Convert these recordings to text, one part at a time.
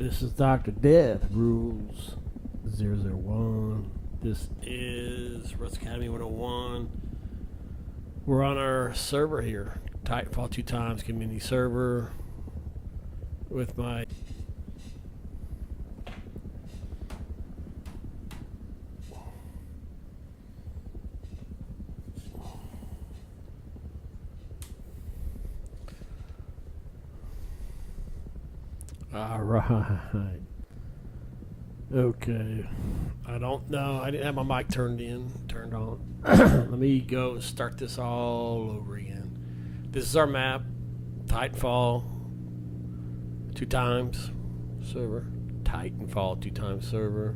This is Dr. Death Rules 001. This is Rust Academy 101. We're on our server here, Titanfall 2 times community server with my Alright. Okay. I don't know. I didn't have my mic turned on. Let me go and start this all over again. This is our map. Titanfall 2 times server. Titanfall 2 times server.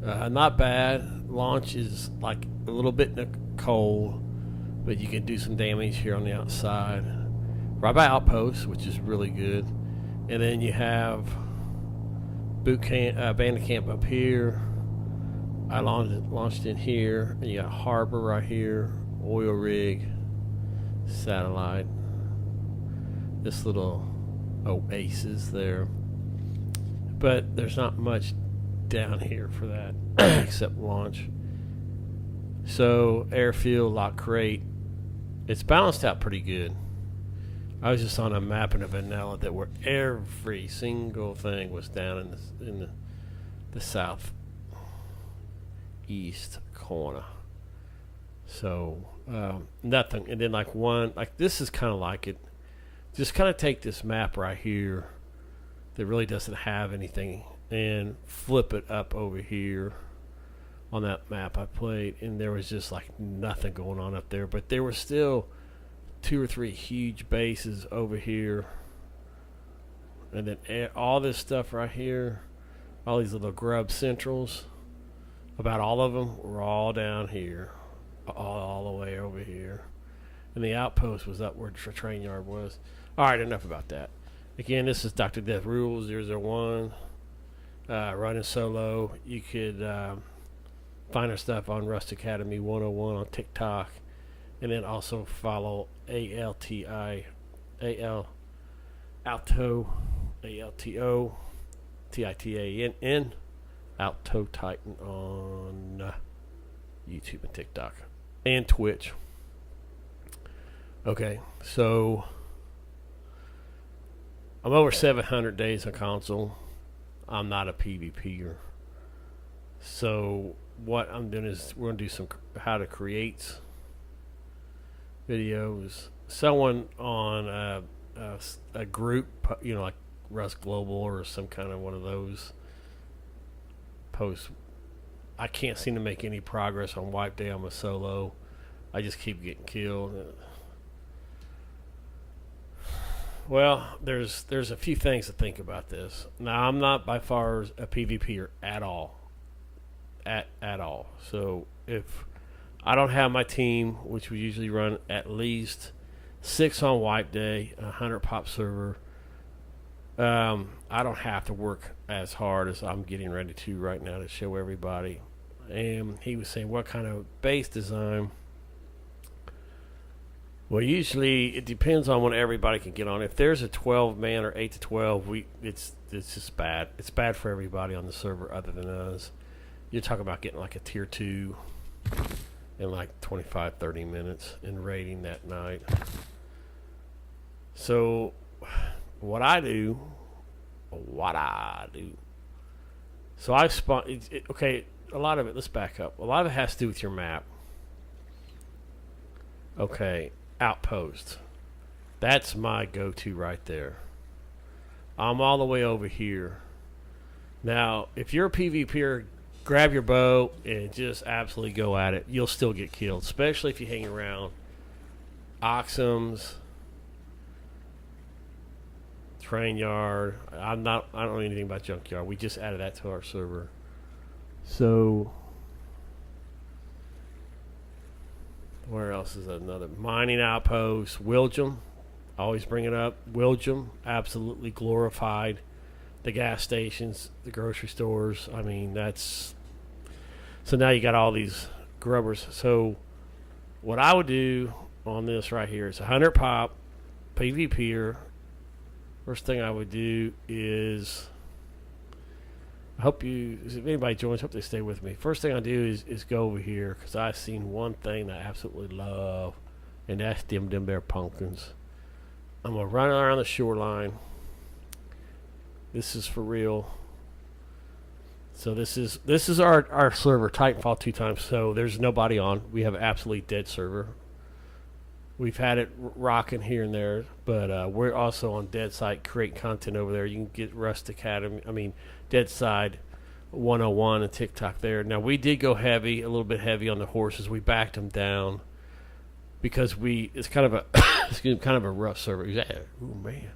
Not bad. Launch is like a little bit cold, but you can do some damage here on the outside. Right by outposts, which is really good. And then you have boot camp, bandit camp up here. I launched in here, and you got harbor right here, oil rig, satellite. This little oasis there, but there's not much down here for that except launch. So airfield, lock crate, it's balanced out pretty good. I was just on a map in a vanilla that where every single thing was down in the south east corner. So nothing, and then like this is kind of like it. Just kind of take this map right here that really doesn't have anything and flip it up over here on that map I played, and there was just like nothing going on up there, but there was still 2 or 3 huge bases over here, and then all this stuff right here, all these little grub centrals, about all of them were all down here, all the way over here, and the outpost was up where the train yard was. Alright, enough about that. Again, this is Dr. Death Rules 001, running solo. You could find our stuff on Rust Academy 101 on TikTok. And then also follow ALTO, TITANN, Alto Titan on YouTube and TikTok and Twitch. Okay, so I'm over 700 days on console. I'm not a PvPer. So what I'm doing is we're going to do some how to create videos. Someone on a group, like Rust Global or some kind of one of those posts. I can't seem to make any progress on wipe day. I'm a solo. I just keep getting killed. Well, there's a few things to think about this. Now, I'm not by far a PvPer at all. At all. So if I don't have my team, which we usually run at least 6 on wipe day, 100 pop server. I don't have to work as hard as I'm getting ready to right now to show everybody. And he was saying, what kind of base design? Well, usually it depends on when everybody can get on. If there's a 12-man or 8 to 12, it's just bad. It's bad for everybody on the server other than us. You're talking about getting like a tier 2 in like 25-30 minutes and raiding that night. So what I do, so I spawn okay, a lot of it, let's back up, a lot of it has to do with your map. Okay, outpost, that's my go-to right there. I'm all the way over here. Now if you're a PvPer, grab your bow and just absolutely go at it. You'll still get killed, especially if you hang around Oxums, train yard. I don't know anything about junkyard. We just added that to our server. So where else is another mining outpost? Wilgem, I always bring it up. Wilgem, absolutely glorified. The gas stations, the grocery stores. I mean, that's... So now you got all these grubbers. So what I would do on this right here is 100 pop, PvPer. First thing I would do is I hope if anybody joins, hope they stay with me. First thing I do is go over here because I've seen one thing that I absolutely love, and that's them there pumpkins. I'm gonna run around the shoreline. This is for real. So this is our server, Titanfall 2 times. So there's nobody on. We have an absolutely dead server. We've had it rocking here and there, but we're also on Dead Side creating content over there. You can get Rust Academy. I mean, Dead Side 101 and TikTok there. Now we did go heavy, a little bit heavy on the horses. We backed them down because it's kind of a it's kind of a rough server. Oh man,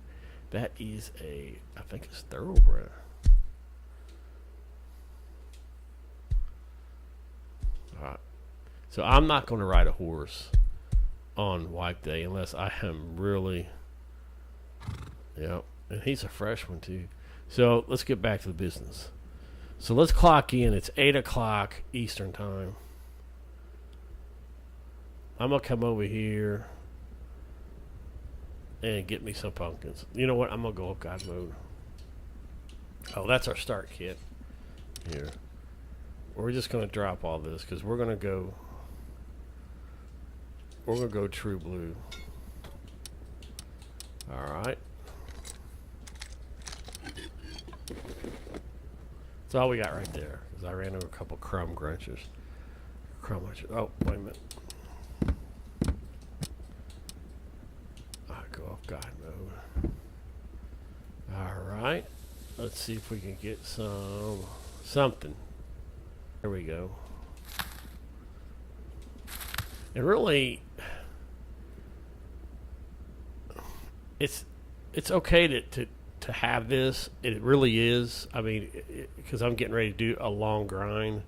that is I think it's thoroughbred. All right, so I'm not going to ride a horse on wipe day unless I am really, and he's a fresh one too. So let's get back to the business. So let's clock in. It's 8 o'clock Eastern time. I'm gonna come over here and get me some pumpkins. You know what? I'm gonna go up God mode. Oh, that's our start kit here. We're just gonna drop all this because we're gonna go true blue. Alright. That's all we got right there. Because I ran over a couple crumb crunchers. Oh, wait a minute. I go off God mode. Alright. Let's see if we can get something. There we go. And really, it's okay to have this. It really is. I mean, because I'm getting ready to do a long grind.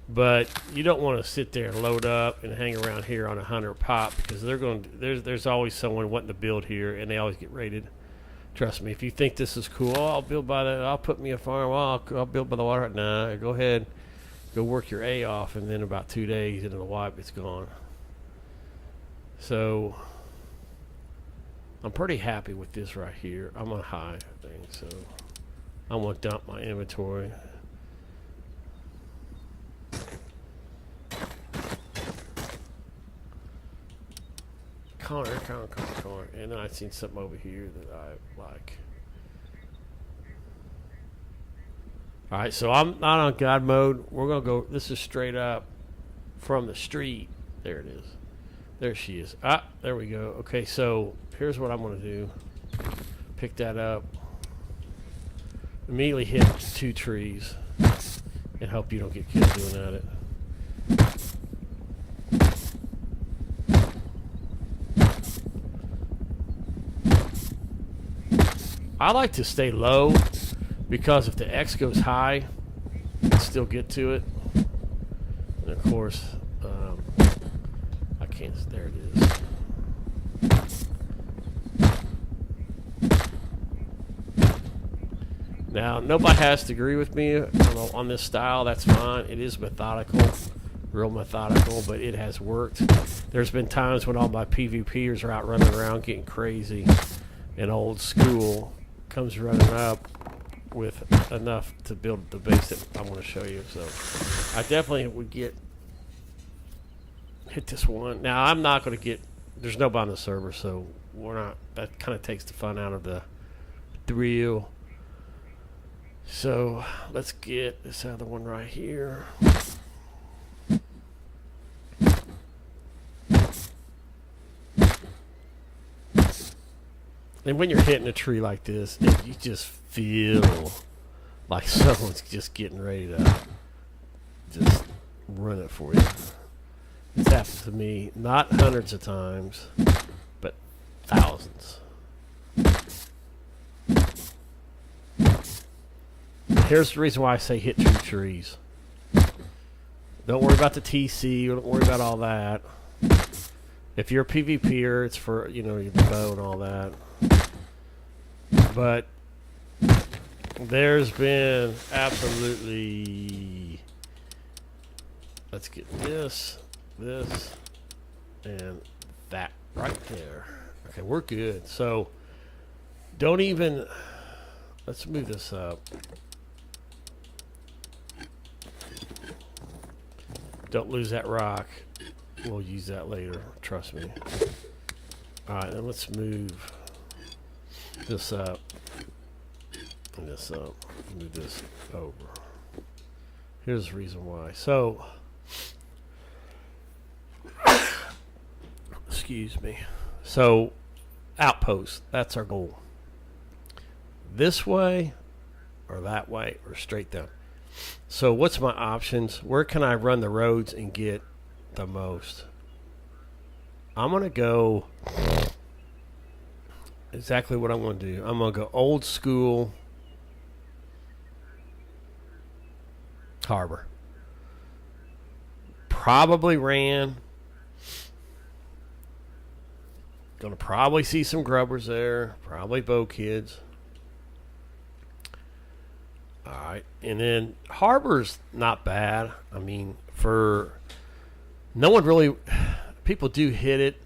But you don't want to sit there and load up and hang around here on 100 pop because there's always someone wanting to build here and they always get raided. Trust me, if you think this is cool, I'll build by that. I'll put me a farm. I'll build by the water. Nah, go ahead, go work your A off, and then about 2 days into the wipe, it's gone. So I'm pretty happy with this right here. I'm on high thing, so I'm gonna dump my inventory. Corner. And then I seen something over here that I like. Alright, so I'm not on God mode. We're gonna go, this is straight up from the street. There it is. There she is. Ah, there we go. Okay, so here's what I'm gonna do. Pick that up. Immediately hit 2 trees. And hope you don't get killed doing at it. I like to stay low because if the X goes high, I can still get to it. And of course, I can't. There it is. Now, nobody has to agree with me on this style. That's fine. It is methodical, real methodical, but it has worked. There's been times when all my PvPers are out running around getting crazy, and old school comes running up with enough to build the base that I'm going to show you. So I definitely would hit this one. Now I'm not going to get, there's nobody on the server, so we're not, that kind of takes the fun out of the thrill. So let's get this other one right here. And when you're hitting a tree like this, you just feel like someone's just getting ready to just run it for you. It's happened to me, not hundreds of times, but thousands. Here's the reason why I say hit 2 trees. Don't worry about the TC, don't worry about all that. If you're a PvPer, it's for, you know, your bow and all that. But there's been absolutely, let's get this, and that right there. Okay, we're good. So don't even, let's move this up. Don't lose that rock. We'll use that later. Trust me. Alright, then let's move this up. And this up. Move this over. Here's the reason why. So, excuse me. So, outpost. That's our goal. This way, or that way, or straight down. So, what's my options? Where can I run the roads and get the most? I'm going to go exactly what I'm going to do. I'm going to go old school harbor. Probably ran. Going to probably see some grubbers there. Probably bow kids. Alright. And then harbor's not bad. I mean, for no one really, people do hit it.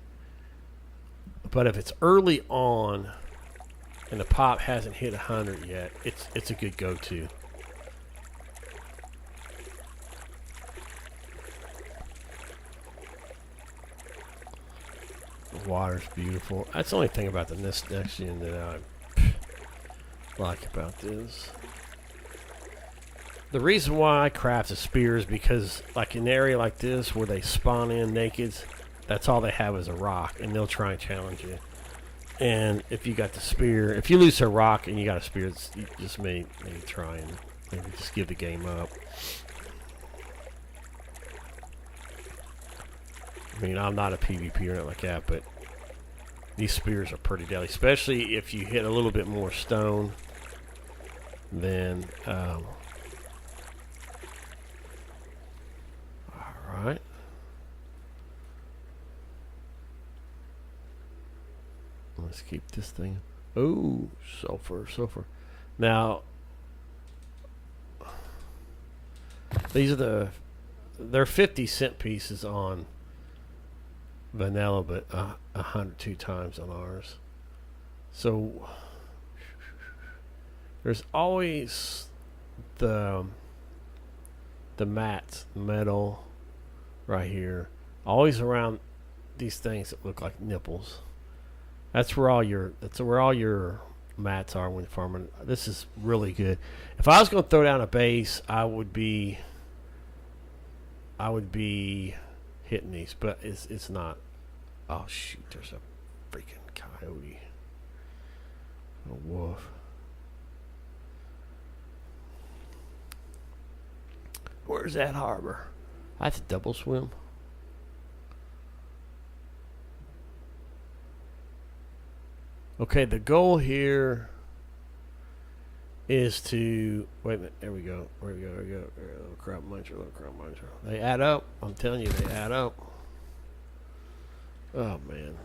But if it's early on and the pop hasn't hit 100 yet, it's a good go-to. The water's beautiful. That's the only thing about the next gen that I like about this. The reason why I craft a spear is because, like in an area like this where they spawn in nakeds, that's all they have is a rock, and they'll try and challenge you. And if you got the spear, if you lose a rock and you got a spear, you just may try and maybe just give the game up. I mean, I'm not a PvP or anything like that, but these spears are pretty deadly, especially if you hit a little bit more stone. Then, all right. Let's keep this thing. Oh, sulfur. Now, these are they're 50-cent pieces on vanilla, but 102 times on ours. So there's always the mats, metal, right here, always around these things that look like nipples. That's where all your mats are when farming. This is really good. If I was going to throw down a base, I would be hitting these, but it's not. Oh shoot! There's a freaking coyote, a wolf. Where's that harbor? I have to double swim. Okay, the goal here is to wait a minute. There we go. There we go. Little crop muncher. They add up. I'm telling you, they add up. Oh man.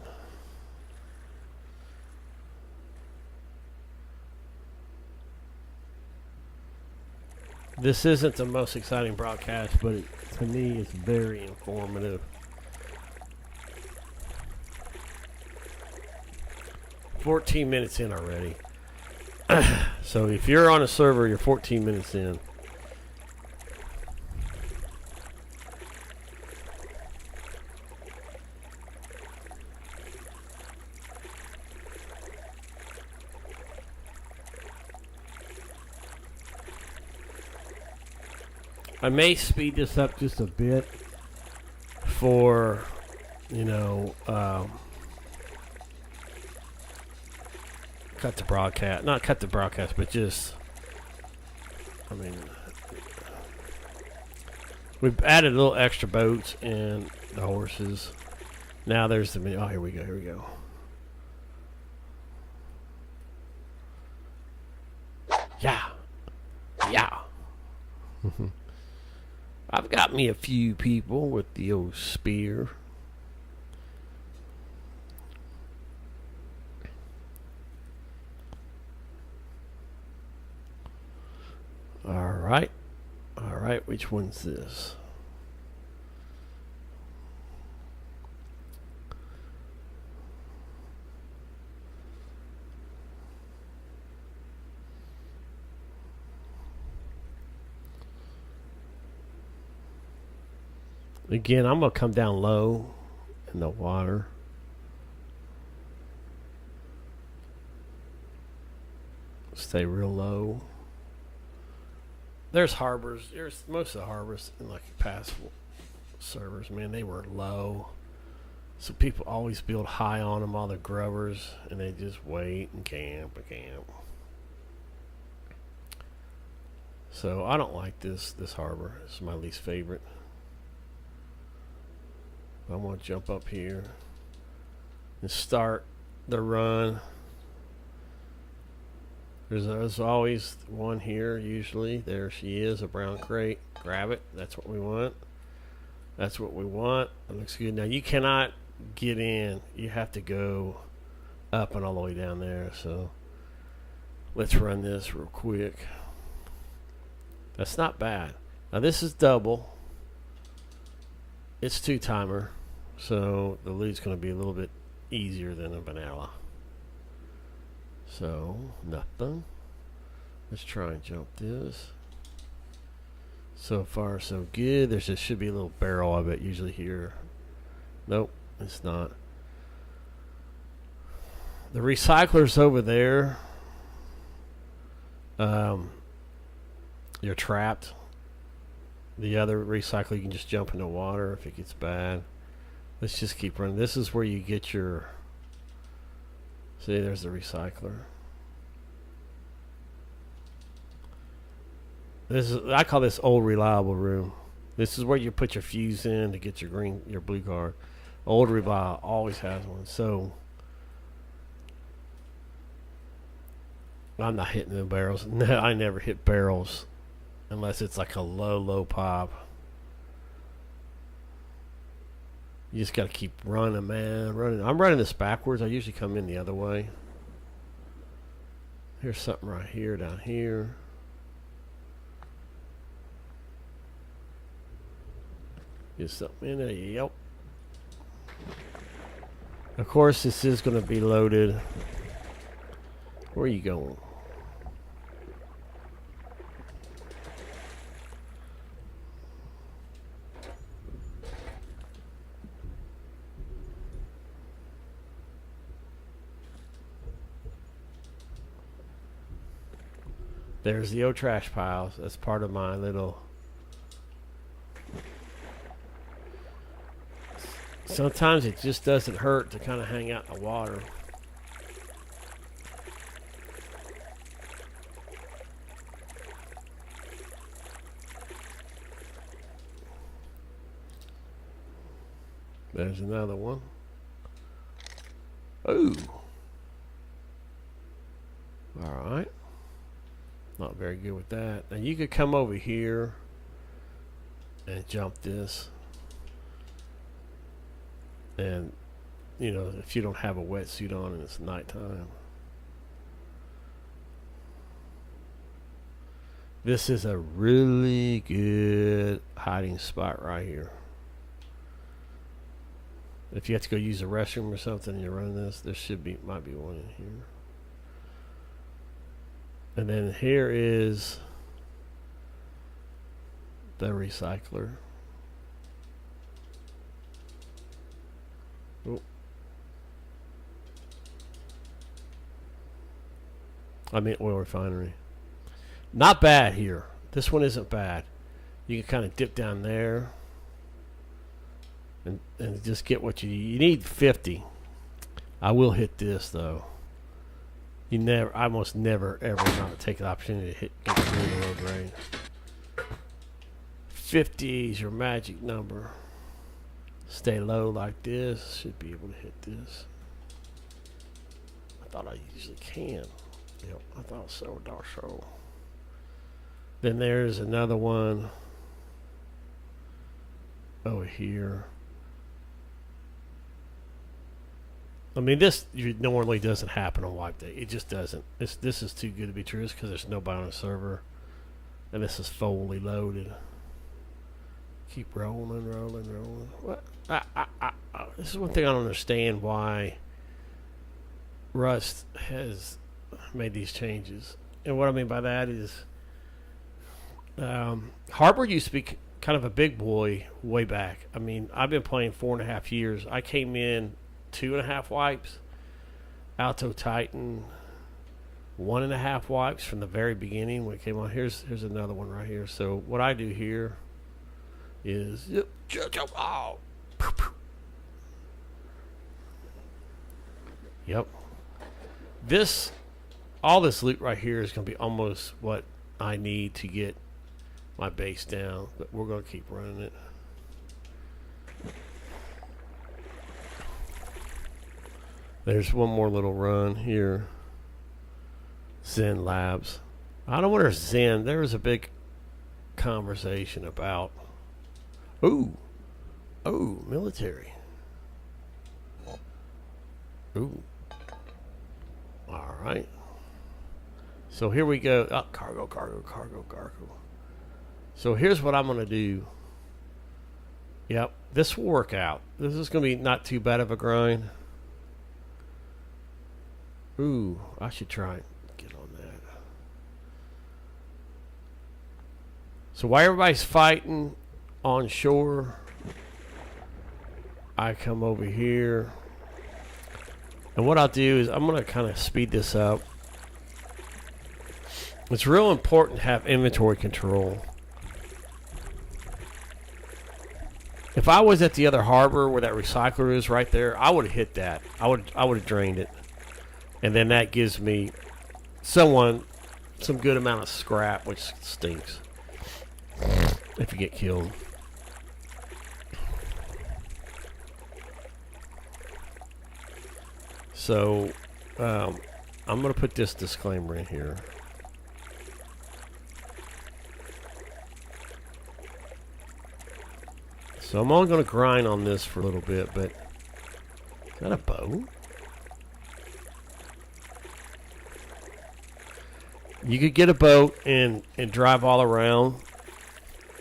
This isn't the most exciting broadcast, but to me, it's very informative. 14 minutes in already. So if you're on a server, you're 14 minutes in. I may speed this up just a bit for, cut the broadcast. Not cut the broadcast, but just, we've added a little extra boats and the horses. Now there's the, oh, here we go. Yeah. I've got me a few people with the old spear. All right, which one's this? Again, I'm going to come down low in the water. Stay real low. There's harbors. There's most of the harbors in like past servers, man, they were low. So people always build high on them, all the grubbers, and they just wait and camp and camp. So I don't like this harbor. This is my least favorite. I'm going to jump up here and start the run. There's always one here, usually. There she is, a brown crate. Grab it. That's what we want. That's what we want. It looks good. Now, you cannot get in. You have to go up and all the way down there. So, let's run this real quick. That's not bad. Now, this is double. It's 2-timer. So, the loot's going to be a little bit easier than a vanilla. So, nothing. Let's try and jump this. So far, so good. There should be a little barrel, I bet, usually here. Nope, it's not. The recycler's over there. You're trapped. The other recycler, you can just jump in the water if it gets bad. Let's just keep running. This is where you get your... See, there's the recycler. I call this old reliable room. This is where you put your fuse in to get your blue card. Old reliable always has one. So I'm not hitting the barrels. No, I never hit barrels unless it's like a low pop. You just got to keep running, man. Running. I'm running this backwards. I usually come in the other way. Here's something right here, down here. Get something in there. Yep. Of course, this is going to be loaded. Where are you going? There's the old trash piles. That's part of my little... Sometimes it just doesn't hurt to kind of hang out in the water. There's another one. Ooh. Alright. Not very good with that. Now you could come over here and jump this. And, you know, if you don't have a wetsuit on and it's nighttime. This is a really good hiding spot right here. If you have to go use the restroom or something and you're running this, there might be one in here. And then here is the recycler. Oh. I mean oil refinery. Not bad here. This one isn't bad. You can kind of dip down there and just get what you need 50. I will hit this though. I almost never ever not take the opportunity to get through the road range. 50 is your magic number. Stay low like this. Should be able to hit this. I thought I usually can. Yep, I thought so. So. Then there's another one over here. I mean, this normally doesn't happen on wipe day. It just doesn't. This is too good to be true. It's because there's nobody on the server, and this is fully loaded. Keep rolling. What? This is one thing I don't understand why Rust has made these changes. And what I mean by that is, Harbor used to be kind of a big boy way back. I mean, I've been playing 4.5 years. I came in 2.5 wipes. Alto Titann, 1.5 wipes from the very beginning when it came on. Here's another one right here. So what I do here is yep. All this loot right here is going to be almost what I need to get my base down, but we're going to keep running it. There's one more little run here. Zen Labs. I don't wonder if Zen, there was a big conversation about military. All right. So here we go. Oh, cargo. So here's what I'm going to do. Yep, this will work out. This is going to be not too bad of a grind. Ooh, I should try and get on that. So while everybody's fighting on shore, I come over here. And what I'll do is I'm going to kind of speed this up. It's real important to have inventory control. If I was at the other harbor where that recycler is right there, I would have hit that. I would have drained it. And then that gives me some good amount of scrap, which stinks if you get killed. So I'm going to put this disclaimer in here. So I'm only going to grind on this for a little bit, but is that a bow? You could get a boat and drive all around.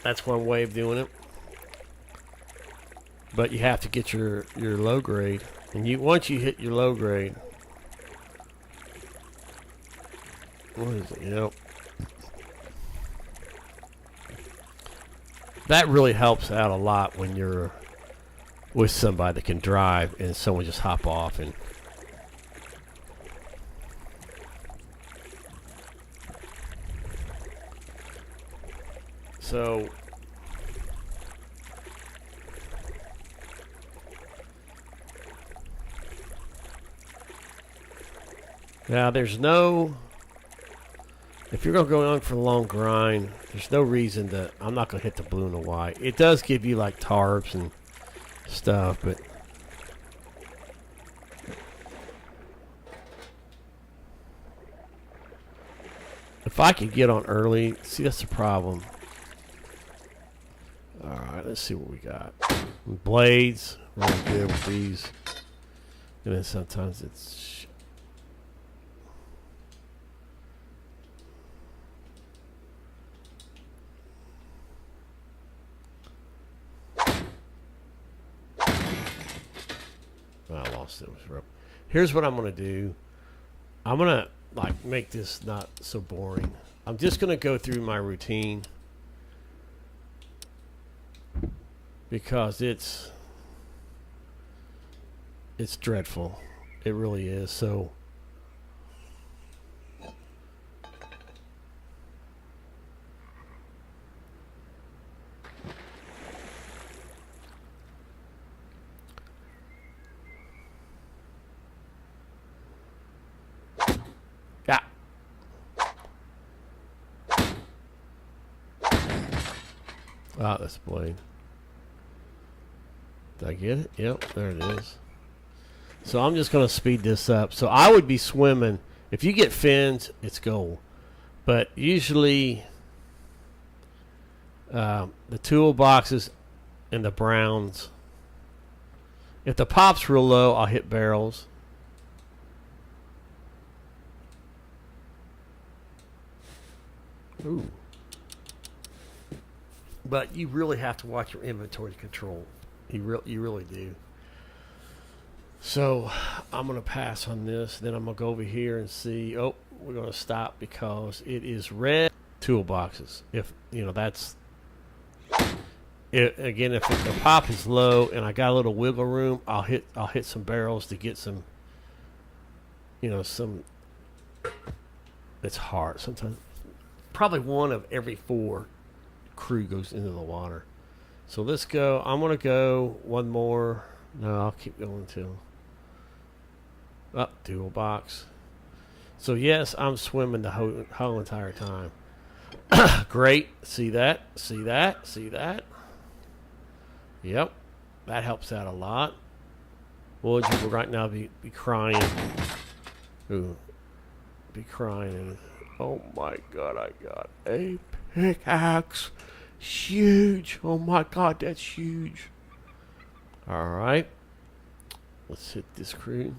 That's one way of doing it. But you have to get your low grade. And once you hit your low grade, what is it? Yep. That really helps out a lot when you're with somebody that can drive and someone just hop off and so now there's no, if you're going to go on for a long grind, there's no reason that I'm not going to hit the blue and the white. It does give you like tarps and stuff, but if I could get on early, see, that's the problem. Alright, let's see what we got. Blades, really good with these. And then sometimes it's I lost it. Here's what I'm going to do. I'm going to like make this not so boring. I'm just going to go through my routine because it's dreadful. It really is. So yeah. Ah, that's a blade. Did I get it? Yep, there it is. So I'm just going to speed this up. So I would be swimming. If you get fins, it's gold. But usually the toolboxes and the browns. If the pop's real low, I'll hit barrels. Ooh. But you really have to watch your inventory control. You really do. So I'm going to pass on this. Then I'm going to go over here and see. Oh, we're going to stop because it is red toolboxes. If, you know, that's again, if the pop is low and I got a little wiggle room, I'll hit some barrels to get some, some. It's hard sometimes. Probably one of every 4 crew goes into the water. So let's go. I'm gonna go one more. No, I'll keep going till up dual box. So yes, I'm swimming the whole entire time. Great. See that? See that? See that? Yep. That helps out a lot. Well, you will right now be crying. Ooh. Be crying. Oh my god, I got a pickaxe. Huge. Oh my god, that's huge. Alright. Let's hit this crew.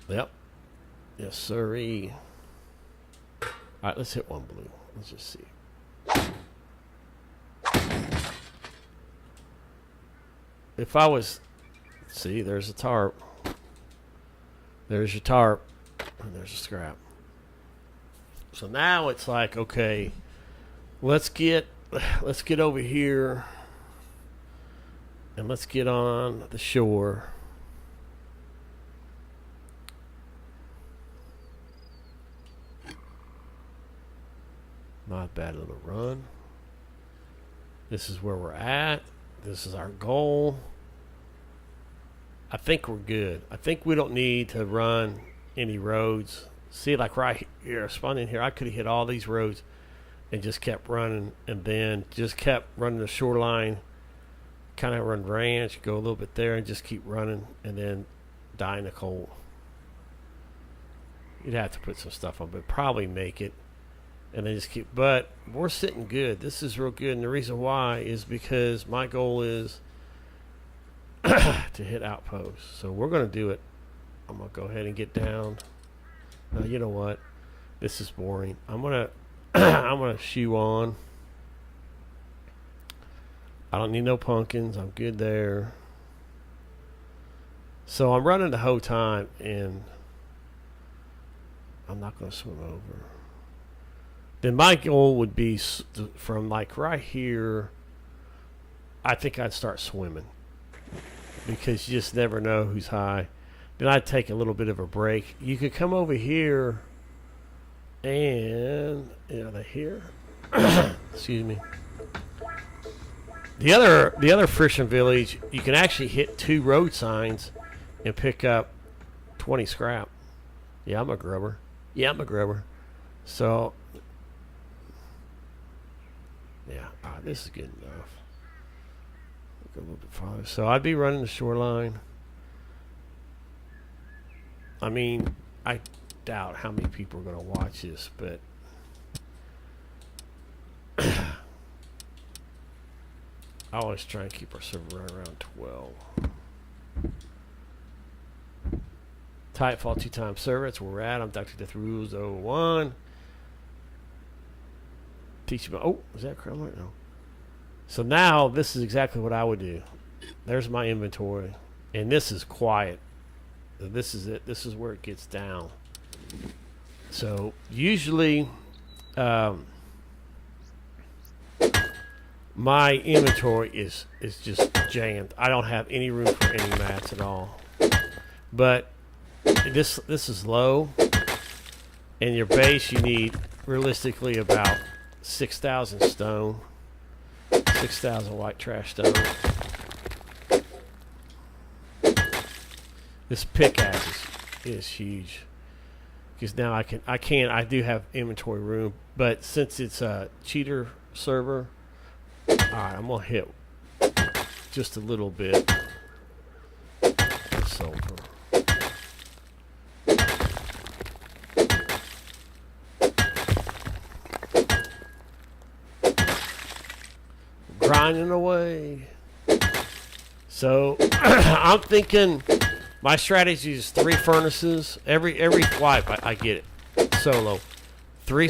Yep. Yes, sirree. Alright, let's hit one blue. Let's just see. If I was... See, there's a tarp. There's your tarp. And there's a scrap. So now it's like, okay, let's get over here and let's get on the shore. Not a bad little run. This is where we're at. This is our goal. I think we're good. I think we don't need to run any roads. See, like right here, spawned in here, I could have hit all these roads and just kept running, and then just kept running the shoreline, kind of run ranch, go a little bit there, and just keep running, and then die in the cold. You'd have to put some stuff on, but probably make it, and then just keep. But we're sitting good. This is real good, and the reason why is because my goal is to hit outposts. So we're going to do it. I'm going to go ahead and get down. You know what? This is boring. I'm gonna shoe on. I don't need no pumpkins. I'm good there. So I'm running the whole time, and I'm not gonna swim over. Then my goal would be from like right here. I think I'd start swimming because you just never know who's high. Then I'd take a little bit of a break. You could come over here and they're here. Excuse me. The other fishing village, you can actually hit 2 road signs and pick up 20 scrap. Yeah, I'm a grubber. So yeah, this is good enough. Go a little bit farther. So I'd be running the shoreline. I mean, I doubt how many people are going to watch this, but I always try and keep our server right around 12. Titanfall 2-time server, that's where we're at. I'm Dr. Death Rules 01. Teach me. Oh, is that crumb? No. So now this is exactly what I would do. There's my inventory, and this is quiet. This is it. This is where it gets down. So usually my inventory is just jammed. I don't have any room for any mats at all. But this is low, and your base you need realistically about 6,000 stone, 6,000 white trash stone. This pickaxe is huge because now I do have inventory room, but since it's a cheater server, all right, I'm gonna hit just a little bit of sulfur. Grinding away. So I'm thinking. My strategy is 3 furnaces. Every wipe, I get it. Solo. 3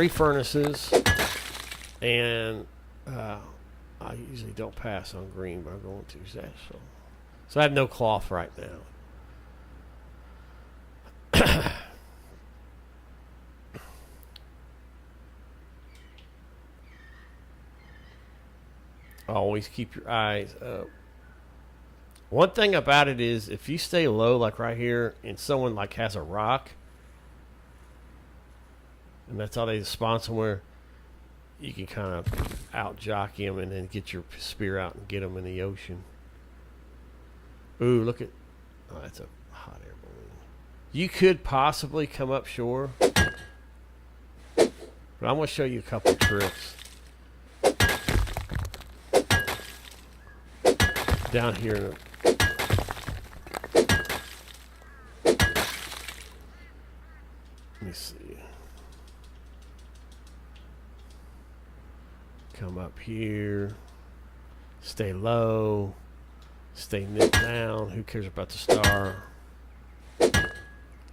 furnaces. And I usually don't pass on green, but I'm going to. So I have no cloth right now. Always keep your eyes up. One thing about it is if you stay low, like right here, and someone like has a rock, and that's all they spawn somewhere, you can kind of out jockey them and then get your spear out and get them in the ocean. Ooh, look at. Oh, that's a hot air balloon. You could possibly come up shore, but I'm going to show you a couple tricks. Down here. Let me see. Come up here. Stay low. Stay nipped down. Who cares about the star?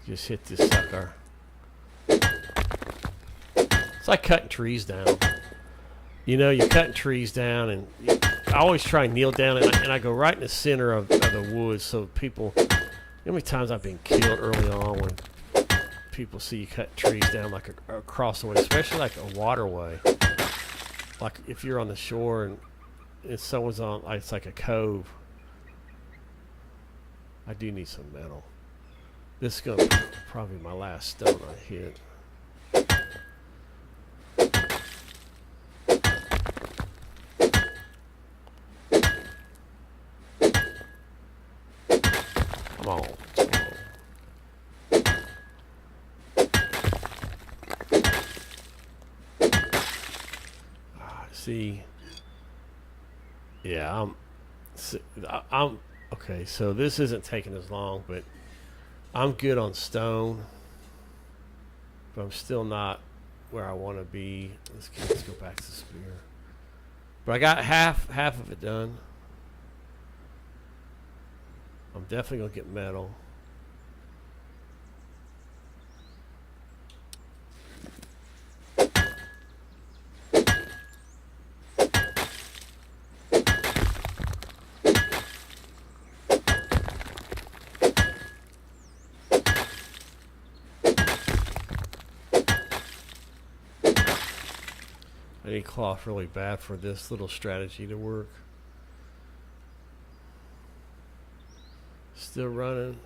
Just hit this sucker. It's like cutting trees down. You know, you're cutting trees down, and I always try and kneel down, and I go right in the center of the woods so people. You know how many times I've been killed early on when people see you cut trees down like across the way, especially like a waterway. Like if you're on the shore and someone's on, like it's like a cove. I do need some metal. This is going to be probably my last stone I hit. Come on. See. Yeah, I'm okay. So this isn't taking as long, but I'm good on stone, but I'm still not where I want to be. Let's go back to the spear. But I got half of it done. I'm definitely gonna get metal. I need cloth really bad for this little strategy to work. Still running.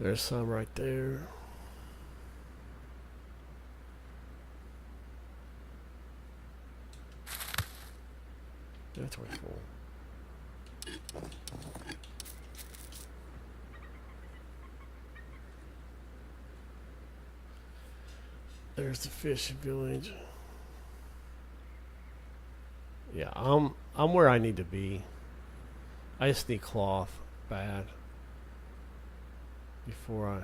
There's some right there. That's way full. There's the fishing village. Yeah, I'm where I need to be. I just need cloth bad before I.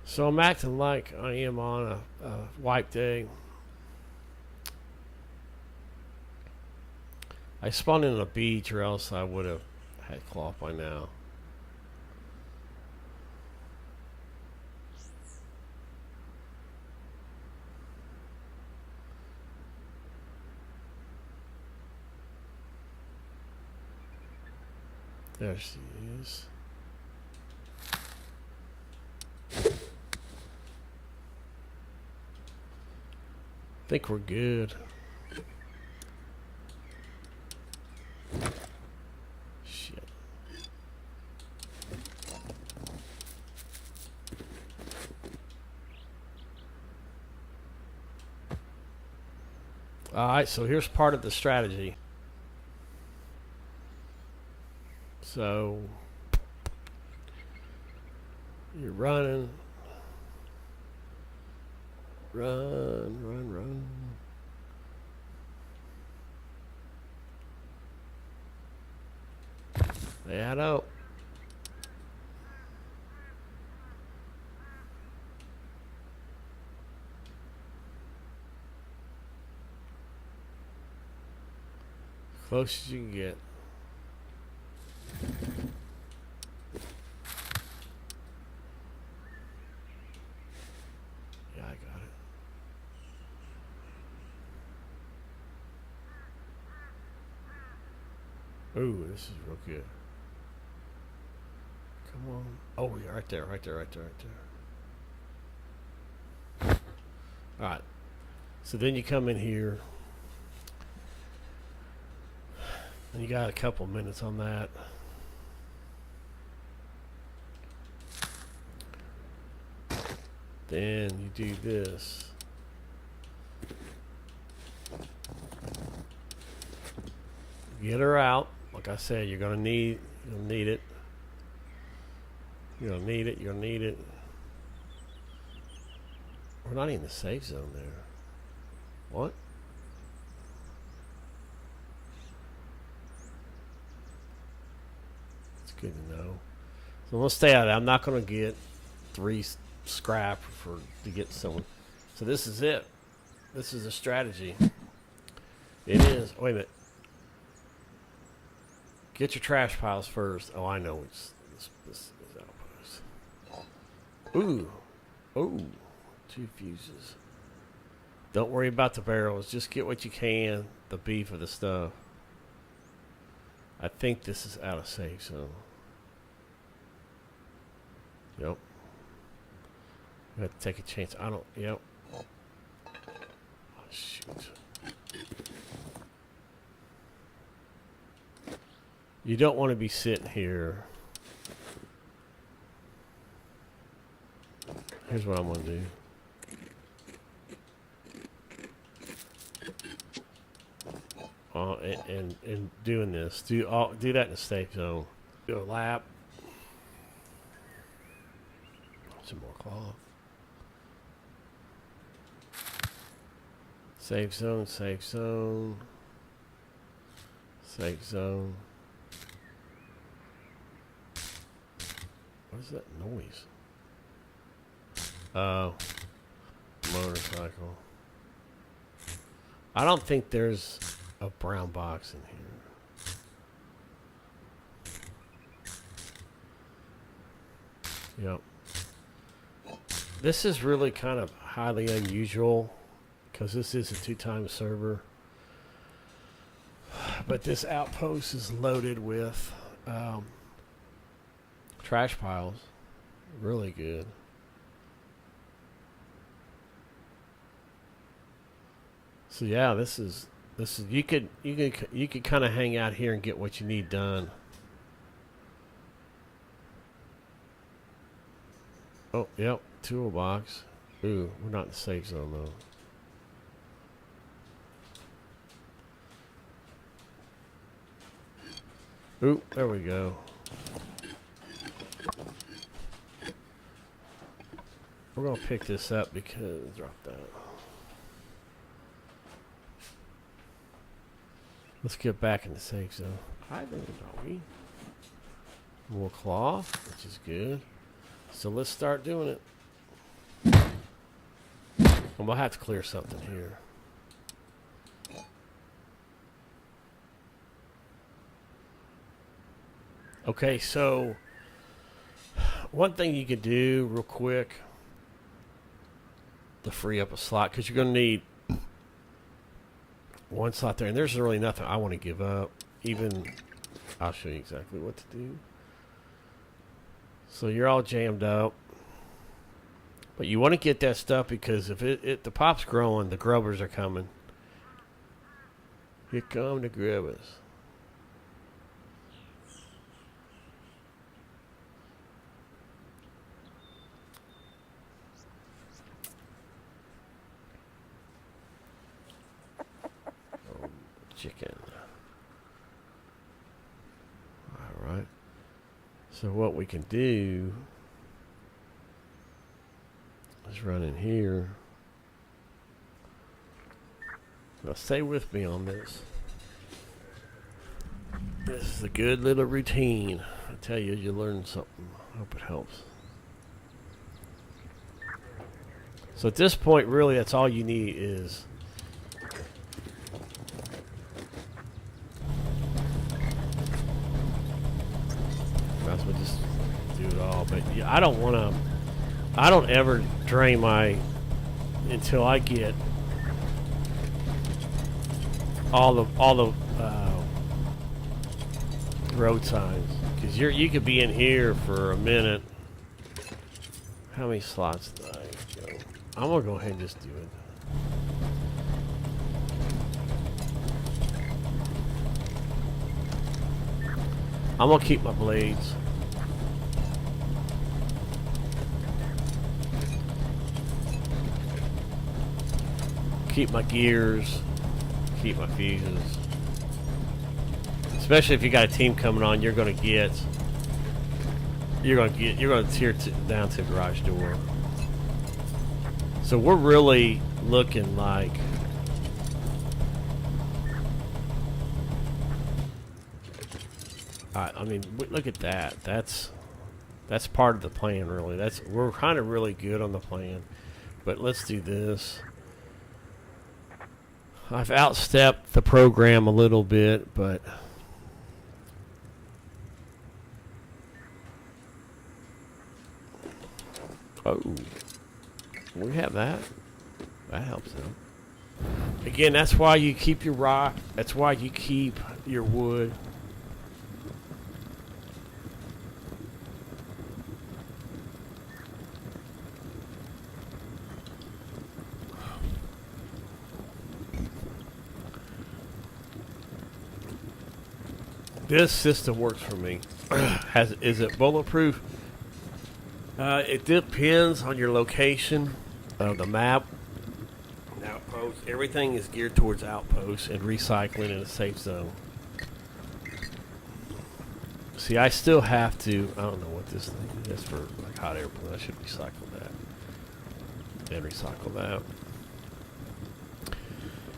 So I'm acting like I am on a wipe day. I spawned in a beach, or else I would have had cloth by now. There she is. I think we're good. Shit. Alright, so here's part of the strategy. So you're running. Run. They add up. Close as you can get. Yeah, I got it. Ooh, this is real good. Come on. Oh, yeah, right there, right there, right there, right there. Alright. So then you come in here. And you got a couple minutes on that. Then you do this. Get her out. Like I said, you'll need it. You're gonna need it. You're gonna need it. We're not in the safe zone there. What? It's good to know. So we'll stay out of it. I'm not gonna get 3 scrap to get someone. So this is it. This is a strategy. It is. Wait a minute. Get your trash piles first. Oh, I know it's this outpost. Ooh. Oh. 2 fuses. Don't worry about the barrels. Just get what you can. The beef of the stuff. I think this is out of safe zone. Yep. I have to take a chance. I don't. Yep. Oh, shoot. You don't want to be sitting here. Here's what I'm going to do. And doing this. Do that in the safe zone. Do a lap. Some more cloth. Safe zone, safe zone. Safe zone. What is that noise? Oh. Motorcycle. I don't think there's a brown box in here. Yep. This is really kind of highly unusual because this is a 2-time server. But this outpost is loaded with trash piles. Really good. So yeah, this is you could kind of hang out here and get what you need done. Oh, yep, toolbox. Ooh, we're not in the safe zone though. Ooh, there we go. We're gonna pick this up because drop that. Let's get back in the safe zone. Hi there, doggy. More cloth, which is good. So let's start doing it. I'm gonna have to clear something here. Okay, so one thing you could do real quick to free up a slot, because you're gonna need one slot there, and there's really nothing I want to give up. Even I'll show you exactly what to do. So you're all jammed up, but you want to get that stuff because if the pop's growing, the grubbers are coming. Here come the grubbers. Chicken. Alright. So what we can do is run in here. Now stay with me on this. This is a good little routine. I tell you, you learn something. I hope it helps. So at this point, really, that's all you need is but yeah, I don't want to. I don't ever drain my until I get all the road signs, because you could be in here for a minute. How many slots did I go? I'm gonna go ahead and just do it. I'm gonna keep my blades. Keep my gears. Keep my fuses. Especially if you got a team coming on, you're gonna tear down to the garage door. So we're really looking like I mean, look at that. That's part of the plan, really. We're kind of really good on the plan. But let's do this. I've outstepped the program a little bit, but oh, we have that. That helps them. Again, that's why you keep your rock. That's why you keep your wood. This system works for me. Is it bulletproof? It depends on your location of the map. Outposts. Everything is geared towards outposts and recycling in a safe zone. See, I still have to. I don't know what this thing is for, like hot air balloon. I should recycle that and recycle that.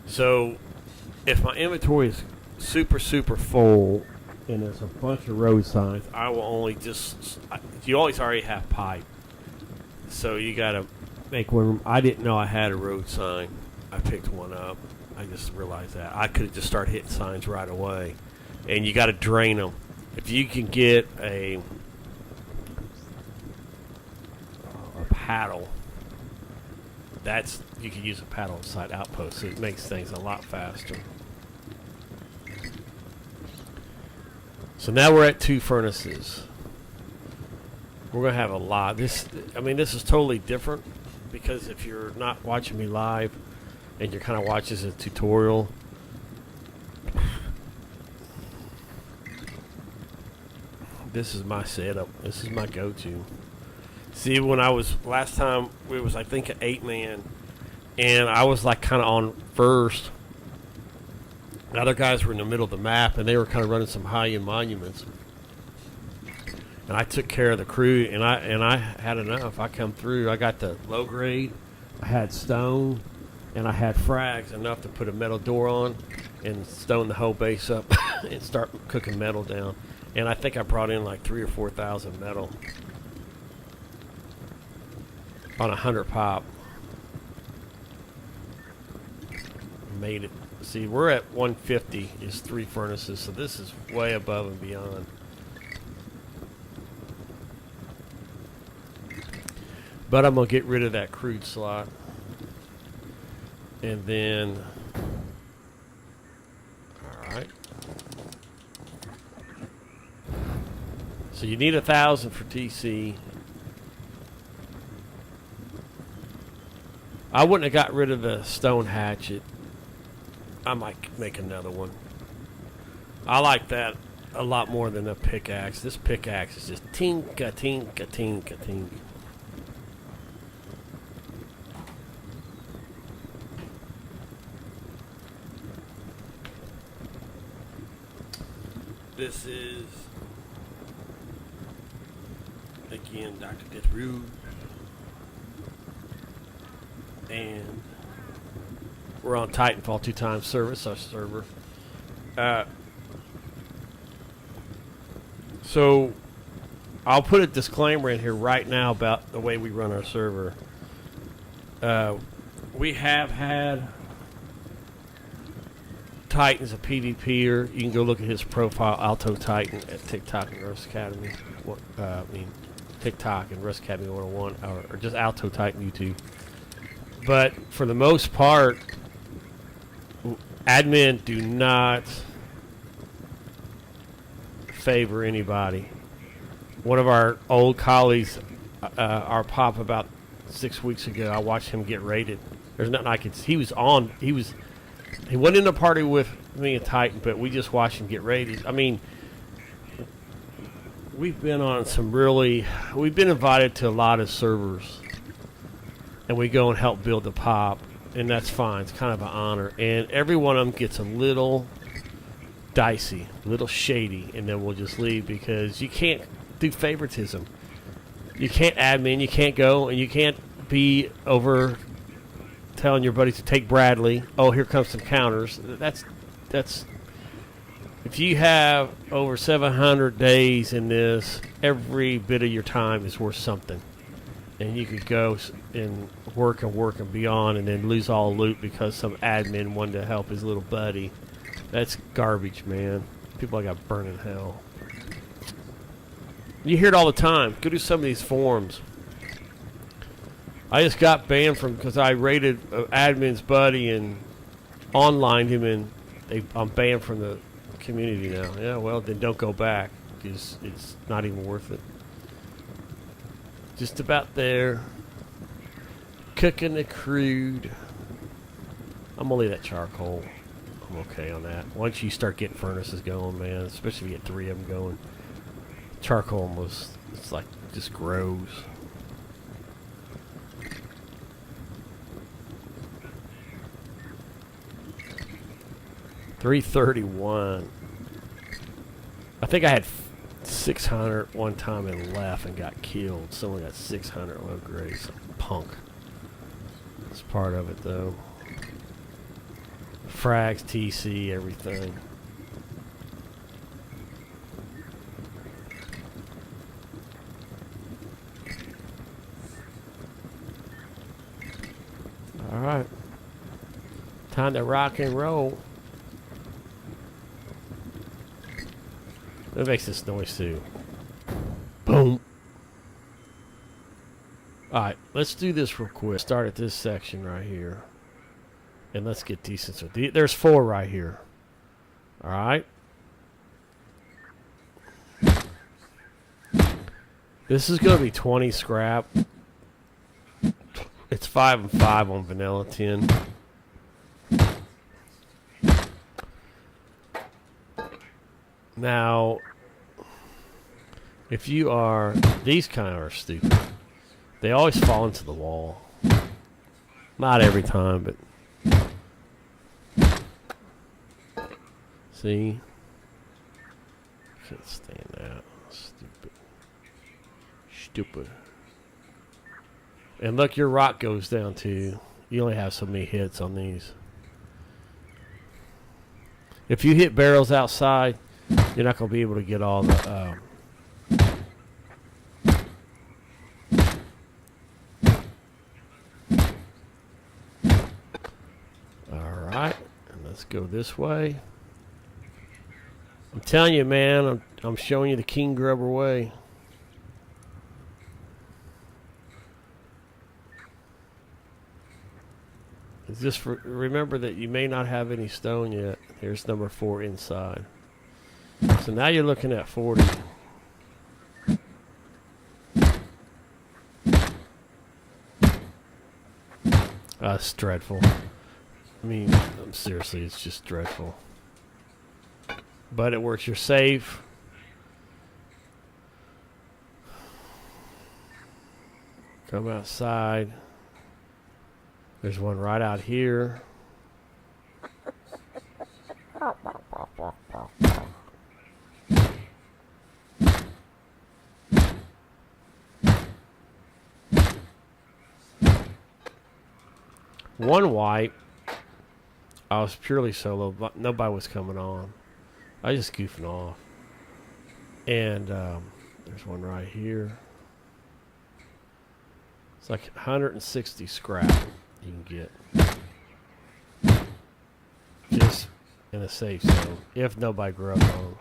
So, if my inventory is super full and there's a bunch of road signs, I will only you always already have pipe, so you gotta make one. I didn't know I had a road sign. I picked one up. I just realized that I could have just started hitting signs right away, and you got to drain them. If you can get a paddle, you can use a paddle inside outposts. So it makes things a lot faster. So now we're at 2 furnaces. We're gonna have a lot. This is totally different, because if you're not watching me live and you're kind of watching as a tutorial, this is my setup. This is my go-to. See, when I was last time, it was I think an 8-man, and I was like kind of on first. The other guys were in the middle of the map, and they were kind of running some high-end monuments. And I took care of the crew, and I had enough. I come through. I got the low grade. I had stone, and I had frags enough to put a metal door on and stone the whole base up and start cooking metal down. And I think I brought in like 3,000 or 4,000 metal on 100 pop. Made it. See, we're at 150 is 3 furnaces, so this is way above and beyond. But I'm going to get rid of that crude slot. And then, alright. So you need 1,000 for TC. I wouldn't have got rid of the stone hatchet. I might make another one. I like that a lot more than a pickaxe. This pickaxe is just tinka, tinka, tinka, tinka. This is, again, Dr. Deathroot. And we're on Titanfall 2 times service, our server. So I'll put a disclaimer in here right now about the way we run our server. We have had Titan's a PvPer. You can go look at his profile, Alto Titan, at TikTok and Earth Academy. TikTok and Rust Academy 101 or just Alto Titan YouTube. But for the most part, admin do not favor anybody. One of our old colleagues, our pop, about 6 weeks ago, I watched him get raided. There's nothing I could. He wasn't in a party with me and Titan, but we just watched him get raided. I mean, we've been invited to a lot of servers, and we go and help build the pop, and that's fine. It's kind of an honor, and every one of them gets a little dicey, a little shady, and then we'll just leave because you can't do favoritism. You can't admin, you can't go, and you can't be over telling your buddies to take Bradley. Oh, here comes some counters. That's if you have over 700 days in this, every bit of your time is worth something. And you could go and work and beyond and then lose all loot because some admin wanted to help his little buddy. That's garbage, man. People like got burned in hell. You hear it all the time. Go to some of these forums. I just got banned because I raided admin's buddy and online him, and I'm banned from the community now. Yeah, well, then don't go back because it's not even worth it. Just about there. Cooking the crude. I'm going to leave that charcoal. I'm okay on that. Once you start getting furnaces going, man, especially if you get 3 of them going, charcoal almost, it's like, just grows. $331. I think I had 600 one time and left and got killed. Someone got 600 low grade. Some punk. That's part of it, though. Frags, TC, everything. All right. Time to rock and roll. It makes this noise too. Boom. Alright, let's do this real quick. Start at this section right here. And let's get decent. So there's 4 right here. Alright. This is going to be 20 scrap. It's 5 and 5 on vanilla tin. Now, if you are, these kind of are stupid. They always fall into the wall. Not every time, but see, can't stand that. Stupid. And look, your rock goes down too. You only have so many hits on these. If you hit barrels outside, you're not going to be able to get all the alright, and let's go this way. I'm telling you, man, I'm showing you the King Grubber way. It's just remember that you may not have any stone yet. Here's number 4 inside. So now you're looking at 40. It's dreadful. I mean, seriously, it's just dreadful. But it works. You're safe. Come outside. There's one right out here. One wipe, I was purely solo, but nobody was coming on. I was just goofing off. And there's one right here. It's like 160 scrap you can get. Just in a safe zone, if nobody grew up on.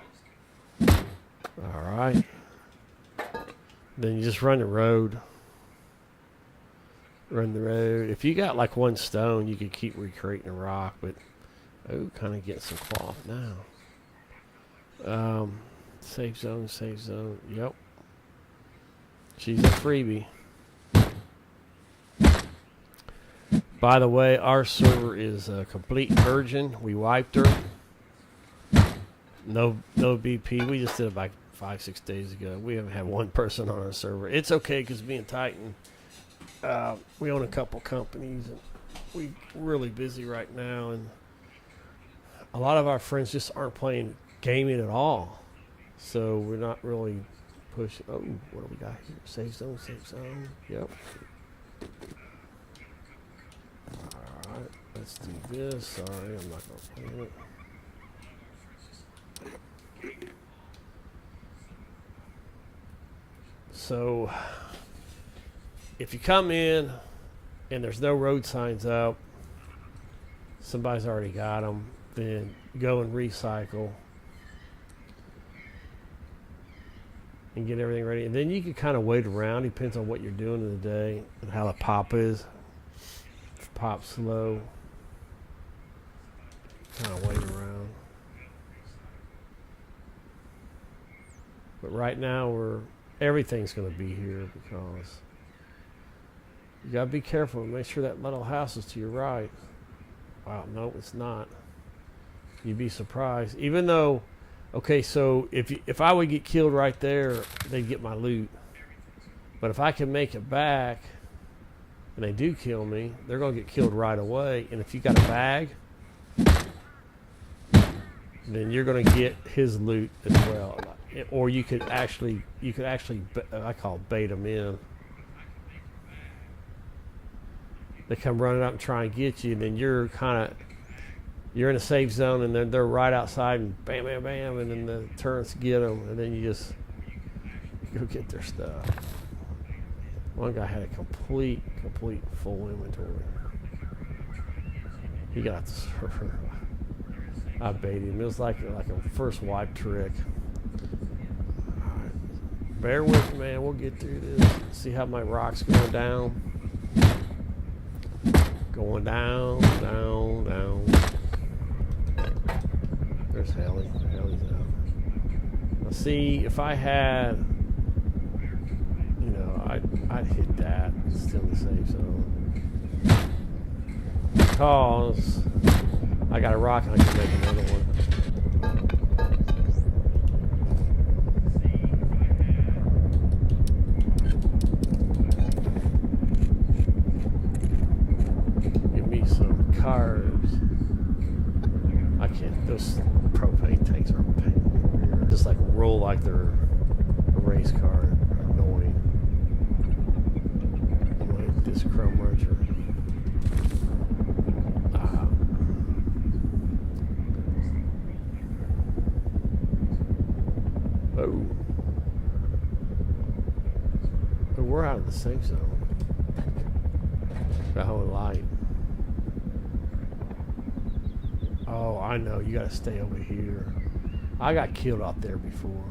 Alright. Then you just run the road. Run the road. If you got like one stone, you could keep recreating a rock, but oh, kind of get some cloth now. Safe zone, safe zone. Yep. She's a freebie. By the way, our server is a complete virgin. We wiped her. No BP. We just did it like 5-6 days ago. We haven't had one person on our server. It's okay because me and Titann, we own a couple companies and we're really busy right now. And a lot of our friends just aren't playing gaming at all. So we're not really pushing. Oh, what do we got here? Safe zone, safe zone. Yep. Alright, let's do this. Sorry, I'm not going to play it. So, if you come in and there's no road signs up, somebody's already got them, then go and recycle and get everything ready. And then you can kind of wait around. Depends on what you're doing in the day and how the pop is. If pop's slow, kind of wait around. But right now, everything's going to be here because you got to be careful and make sure that little house is to your right. Wow, no, it's not. You'd be surprised. Even though, okay, so if I would get killed right there, they'd get my loot. But if I can make it back and they do kill me, they're going to get killed right away. And if you got a bag, then you're going to get his loot as well. Or you could actually, I call it bait them in. They come running up and try and get you, and then you're in a safe zone, and then they're right outside, and bam, bam, bam, and then the turrets get them, and then you just go get their stuff. One guy had a complete full inventory. He got the server. I baited him. It was like a first wipe trick. Alright. Bear with me, man. We'll get through this. See how my rock's going down. Going down, down, down. There's Helly. Helly's out. Now see, if I had, you know, I'd hit that. It's still the safe zone. Because I got a rock and I can make another one. Give me some carbs. I can't. Those propane tanks are a pain in the rear. Just like roll like they're a race car. Annoying. Anyway, this chrome merger. We're out of the safe zone. The whole light. Oh, I know. You gotta stay over here. I got killed out there before.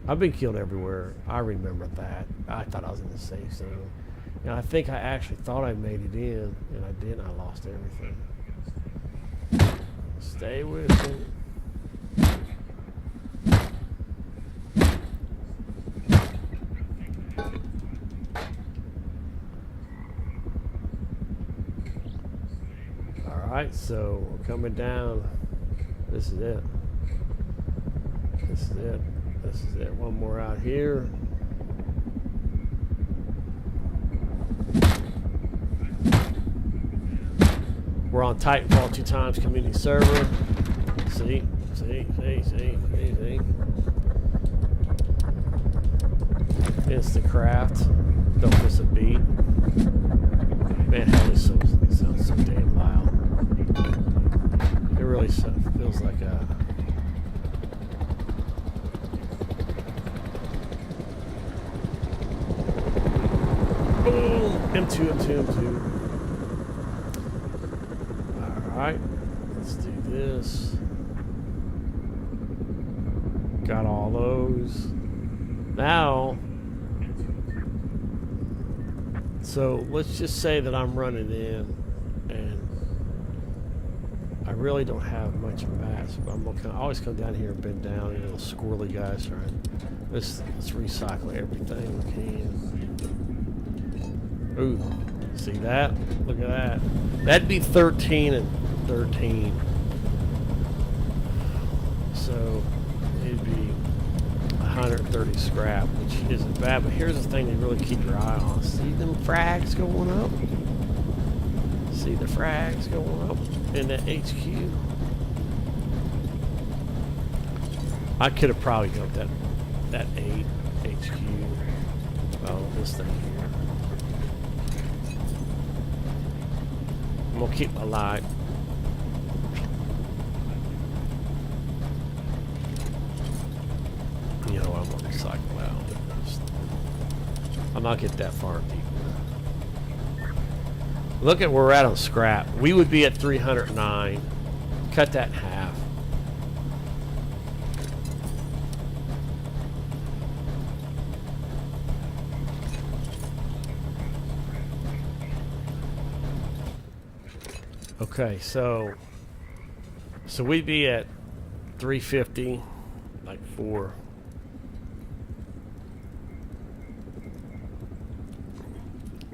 I've been killed everywhere. I remember that. I thought I was in the safe zone. And I think I actually thought I made it in, and I didn't. I lost everything. Stay with me. Alright, so we're coming down. This is it. This is it. This is it. One more out here. We're on Titanfall 2 times community server. See? Instant craft. Don't miss a beat. Man, hell, it sounds so damn loud. It really feels like a... Boom! M2. Alright, let's do this. Got all those. Now, So let's just say that I'm running in, and I really don't have much mass. But I'm gonna always come down here and bend down. You little squirrely guys, right? Let's recycle everything we can. Ooh, see that? Look at that. That'd be 13 and 13. So it'd be 130 scrap, which isn't bad. But here's the thing to really keep your eye on. See them frags going up? See the frags going up in the HQ? I could have probably got that 8 HQ. Oh, this thing here. I'm gonna keep my light. You know, I'm gonna recycle out. I'm not getting that far deep. Look at where we're at on scrap. We would be at 309. Cut that in half. Okay, so we'd be at 350, like 4.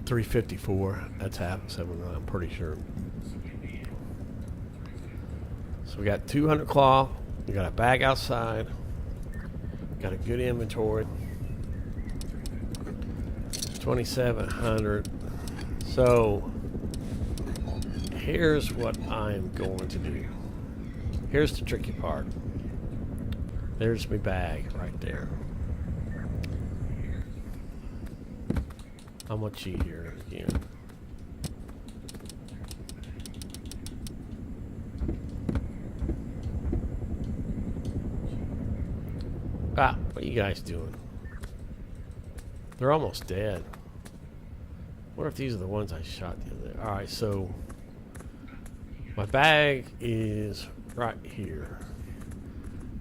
$354. That's half of 709, I'm pretty sure. So we got 200 cloth. We got a bag outside. Got a good inventory. 2,700. So here's what I'm going to do. Here's the tricky part. There's my bag right there. I'm gonna cheat here again. Ah, what are you guys doing? They're almost dead. What if these are the ones I shot the other day? Alright, so my bag is right here.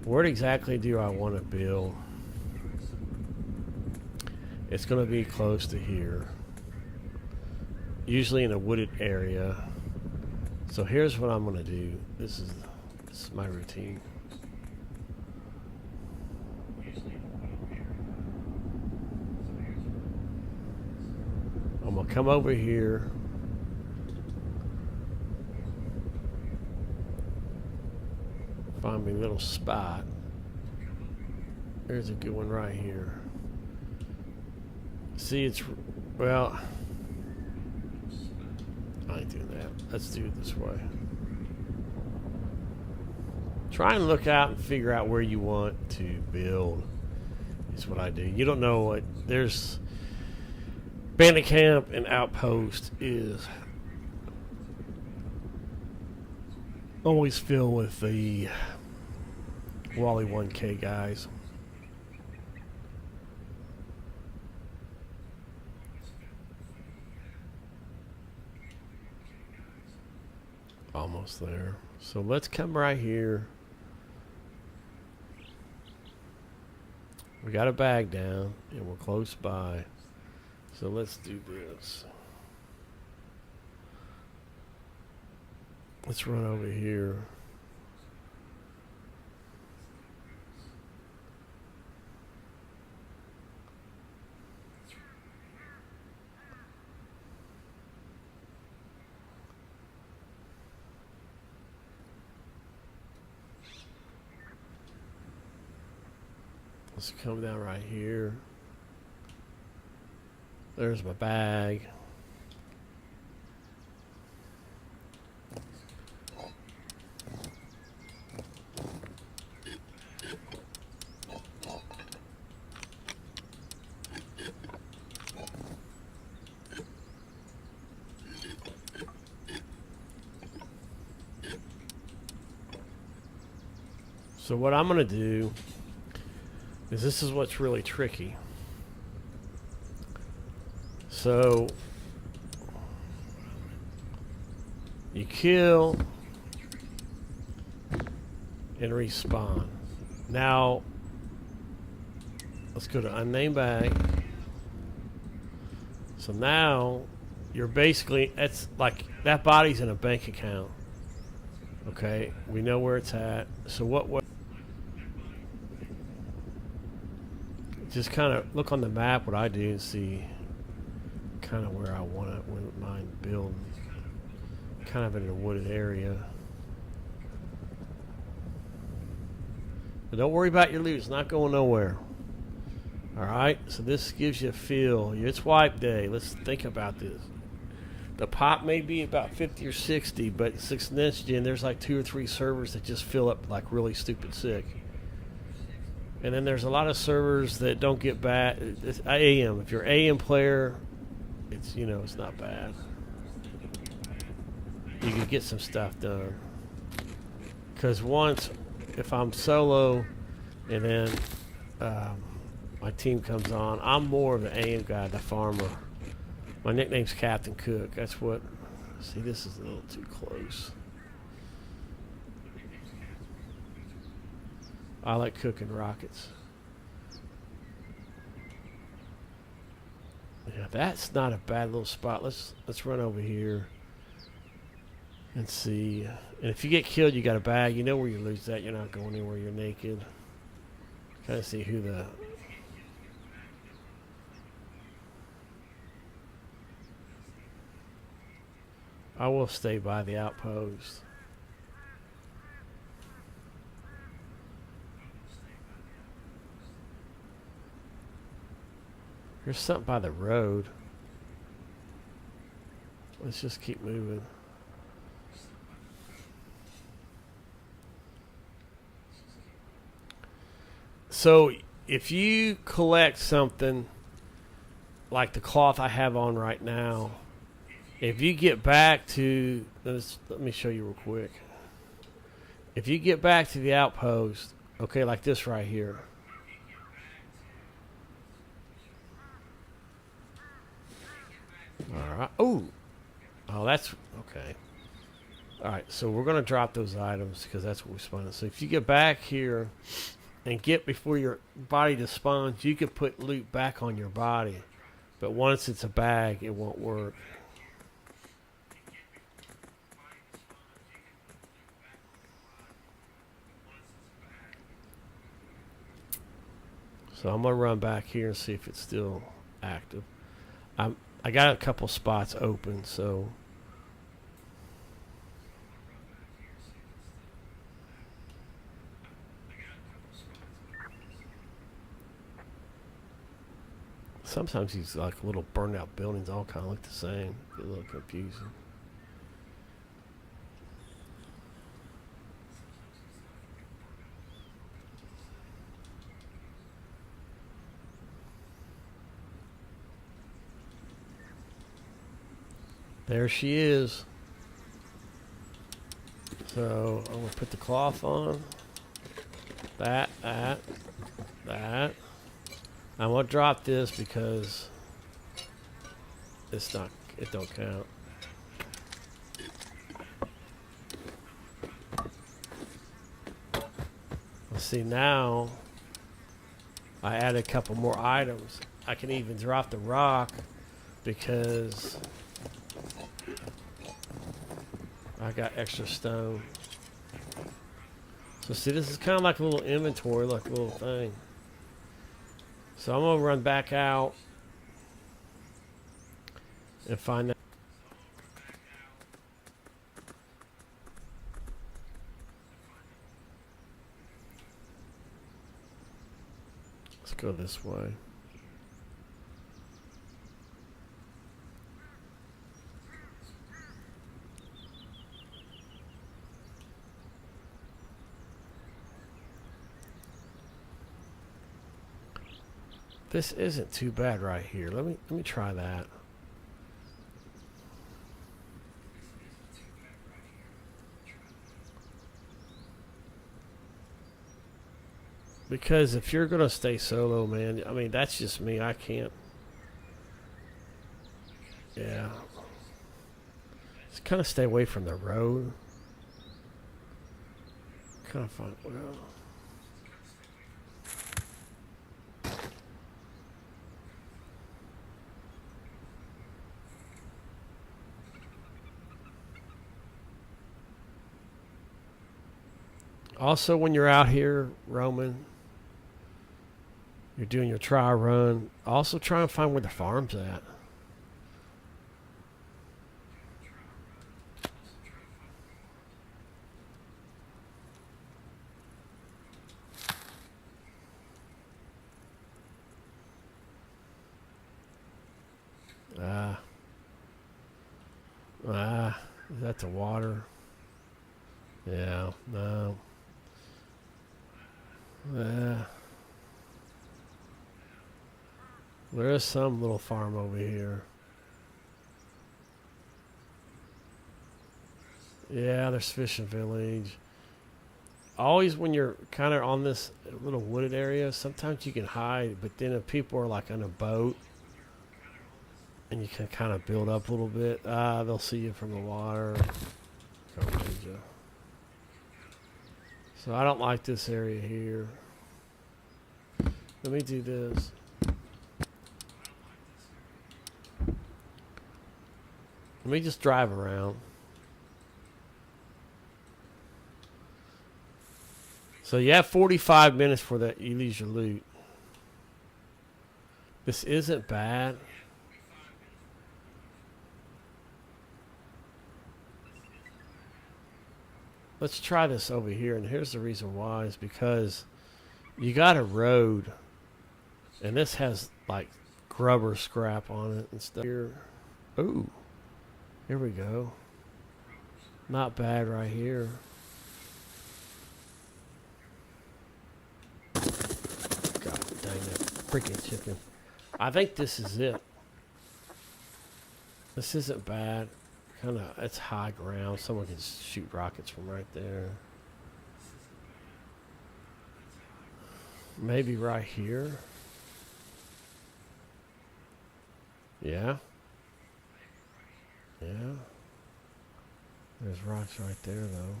Where exactly do I want to build? It's going to be close to here. Usually in a wooded area. So here's what I'm going to do. This is my routine. I'm going to come over here. Find me a little spot. There's a good one right here. See, it's, well, I ain't doing that. Let's do it this way. Try and look out and figure out where you want to build is what I do. You don't know what, there's bandit camp and outpost is always filled with the Wally 1K guys. Almost there. So let's come right here. We got a bag down and we're close by. So let's do this. Let's run over here. Let's come down right here. There's my bag. So what I'm going to do is this is what's really tricky. So you kill and respawn. Now let's go to unnamed bag. So now you're basically, it's like that body's in a bank account. Okay, we know where it's at. So what just kind of look on the map what I do and see kind of where I wouldn't mind building. Kind of in a wooded area. But don't worry about your loot. It's not going nowhere. Alright, so this gives you a feel. It's wipe day. Let's think about this. The pop may be about 50 or 60, but 6th Next Gen, there's like 2 or 3 servers that just fill up like really stupid sick. And then there's a lot of servers that don't get bad. It's AM. If you're an AM player, it's, you know, it's not bad. You can get some stuff done. Because once, if I'm solo and then my team comes on, I'm more of the AM guy, the farmer. My nickname's Captain Cook. That's what... See, this is a little too close. I like cooking rockets. Yeah, that's not a bad little spot. Let's run over here and see. And if you get killed, you got a bag. You know where you lose that. You're not going anywhere. You're naked. Kind of see who the... I will stay by the outpost. There's something by the road. Let's just keep moving. So if you collect something like the cloth I have on right now, if you get back to, let me show you real quick. If you get back to the outpost, okay, like this right here. All right. Oh, that's okay. All right, so we're gonna drop those items because that's what we spawned. So if you get back here and get before your body despawns, you can put loot back on your body, but once it's a bag, it won't work. So I'm gonna run back here and see if it's still active. I got a couple spots open, so sometimes these like little burned out buildings all kind of look the same. Get a little confusing. There she is. So I'm gonna put the cloth on. That. I'm gonna drop this because it's not. It don't count. Let's see now. I added a couple more items. I can even drop the rock because I got extra stone. So see, this is kind of like a little inventory, like a little thing. So I'm gonna run back out and find that. Let's go this way. This isn't too bad right here. Let me try that. Because if you're gonna stay solo, man, I mean that's just me. I can't. Yeah. Just kind of stay away from the road. Kind of fun. Well, Also, when you're out here roaming, you're doing your trial run. Also, try and find where the farm's at. Is that the water? Yeah, no. There is some little farm over here. Yeah, there's fishing village. Always when you're kind of on this little wooded area, sometimes you can hide, but then if people are like on a boat, and you can kind of build up a little bit, they'll see you from the water. So I don't like this area here. Let me do this. Let me just drive around. So you have 45 minutes for that. You lose your loot. This isn't bad. Let's try this over here, and here's the reason why is because you got a road, and this has like grubber scrap on it and stuff. Here, ooh, here we go. Not bad right here. God dang it, freaking chicken! I think this is it. This isn't bad. Kind of, it's high ground. Someone can shoot rockets from right there. Maybe right here. Yeah. Yeah. There's rocks right there, though.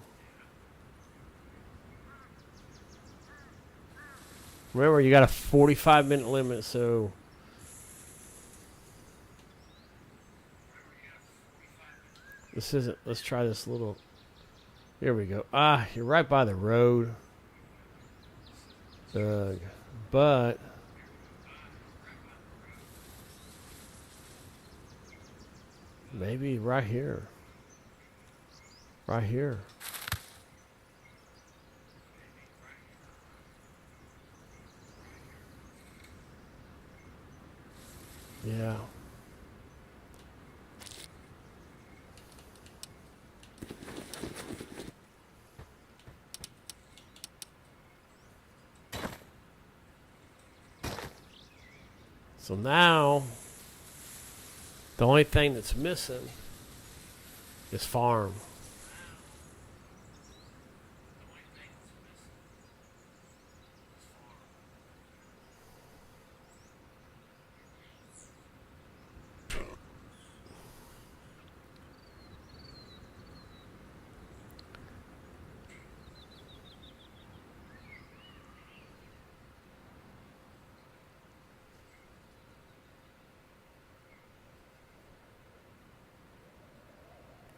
Remember, you got a 45-minute limit, so... This isn't... Let's try this little... Here we go. Ah, you're right by the road. But... Maybe right here. Right here. Yeah. So now, the only thing that's missing is farm.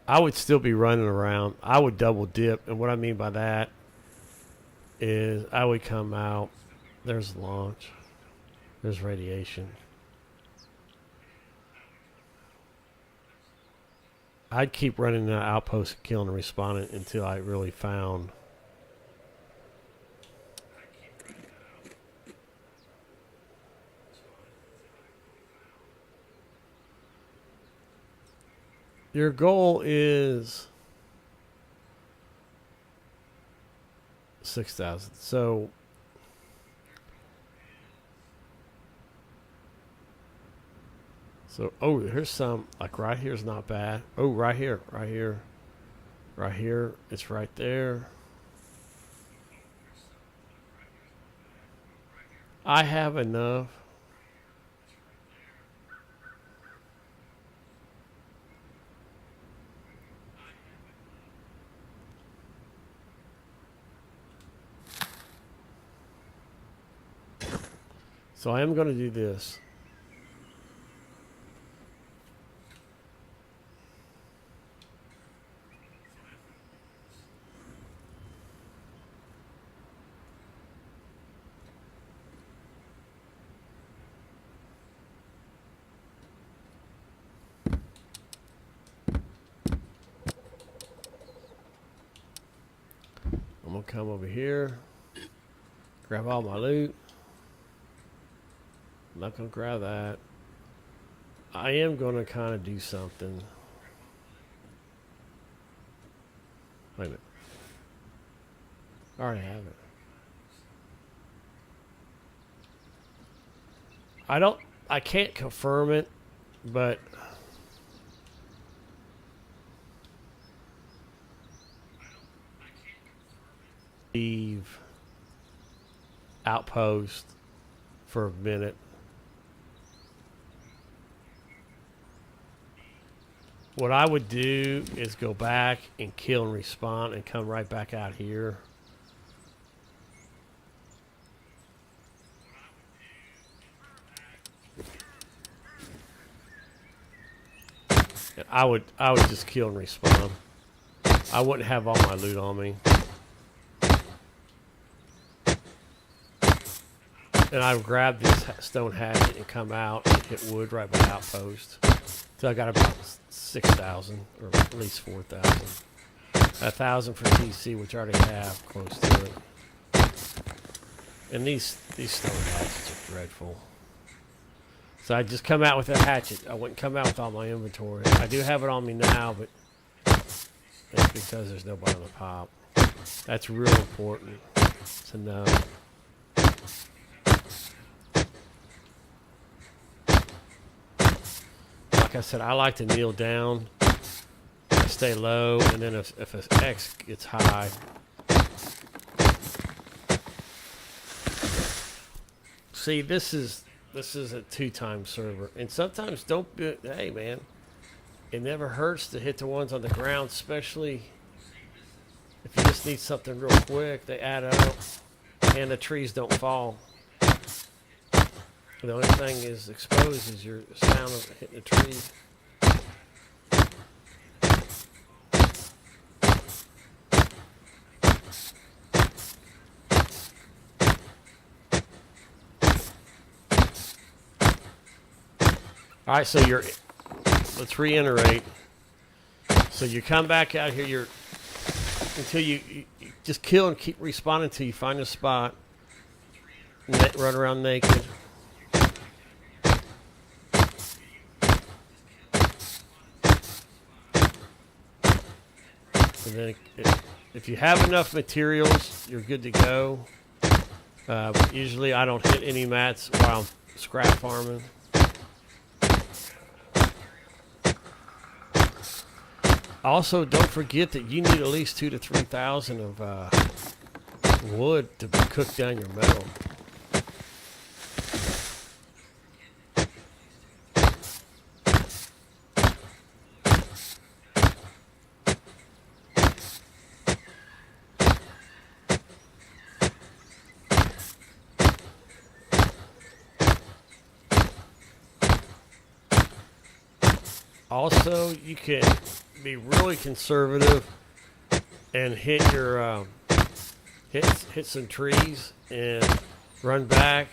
I would still be running around. I would double dip, and what I mean by that is I would come out. There's launch. There's radiation. I'd keep running the outpost, killing and respawning until I really found. Your goal is 6,000. So oh, here's some like right here is not bad. Oh, right here, right here, right here. It's right there. I have enough. So I am going to do this. gonna come over here, grab all my loot. I'm not gonna grab that. I am gonna kind of do something. Wait a minute. I already have it. I can't confirm it, but leave outpost for a minute. What I would do is go back and kill and respawn and come right back out here. And I would just kill and respawn. I wouldn't have all my loot on me. And I would grab this stone hatchet and come out and hit wood right by the outpost. So I got about 6,000, or at least 4,000. 1,000 for TC, which I already have close to it. And these stone hatchets are dreadful. So I just come out with a hatchet. I wouldn't come out with all my inventory. I do have it on me now, but it's because there's nobody on the pop. That's real important to know. Like I said, I like to kneel down, I stay low, and then if an X gets high, see, this is a 2-time server, and sometimes don't be, hey man, it never hurts to hit the ones on the ground, especially if you just need something real quick. They add up, and the trees don't fall. The only thing is exposed is your sound of hitting the tree. All right, so let's reiterate. So you come back out here, until you just kill and keep respawning until you find a spot. Run around naked. And then if you have enough materials, you're good to go. Usually I don't hit any mats while I'm scrap farming. Also, don't forget that you need at least 2,000 to 3,000 of wood to cook down your metal. Also, you can be really conservative and hit your hit some trees and run back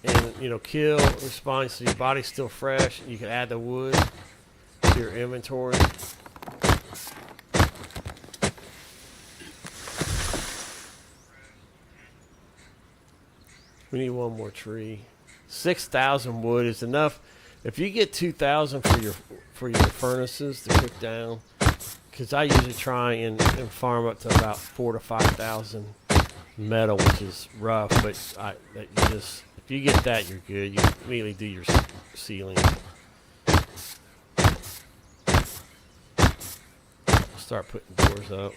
and kill, respond so your body's still fresh. You can add the wood to your inventory. We need one more tree. 6,000 wood is enough. If you get 2,000 for your furnaces to cook down, because I usually try and farm up to about 4,000 to 5,000 metal, which is rough. But if you get that, you're good. You immediately do your ceiling. Start putting doors up.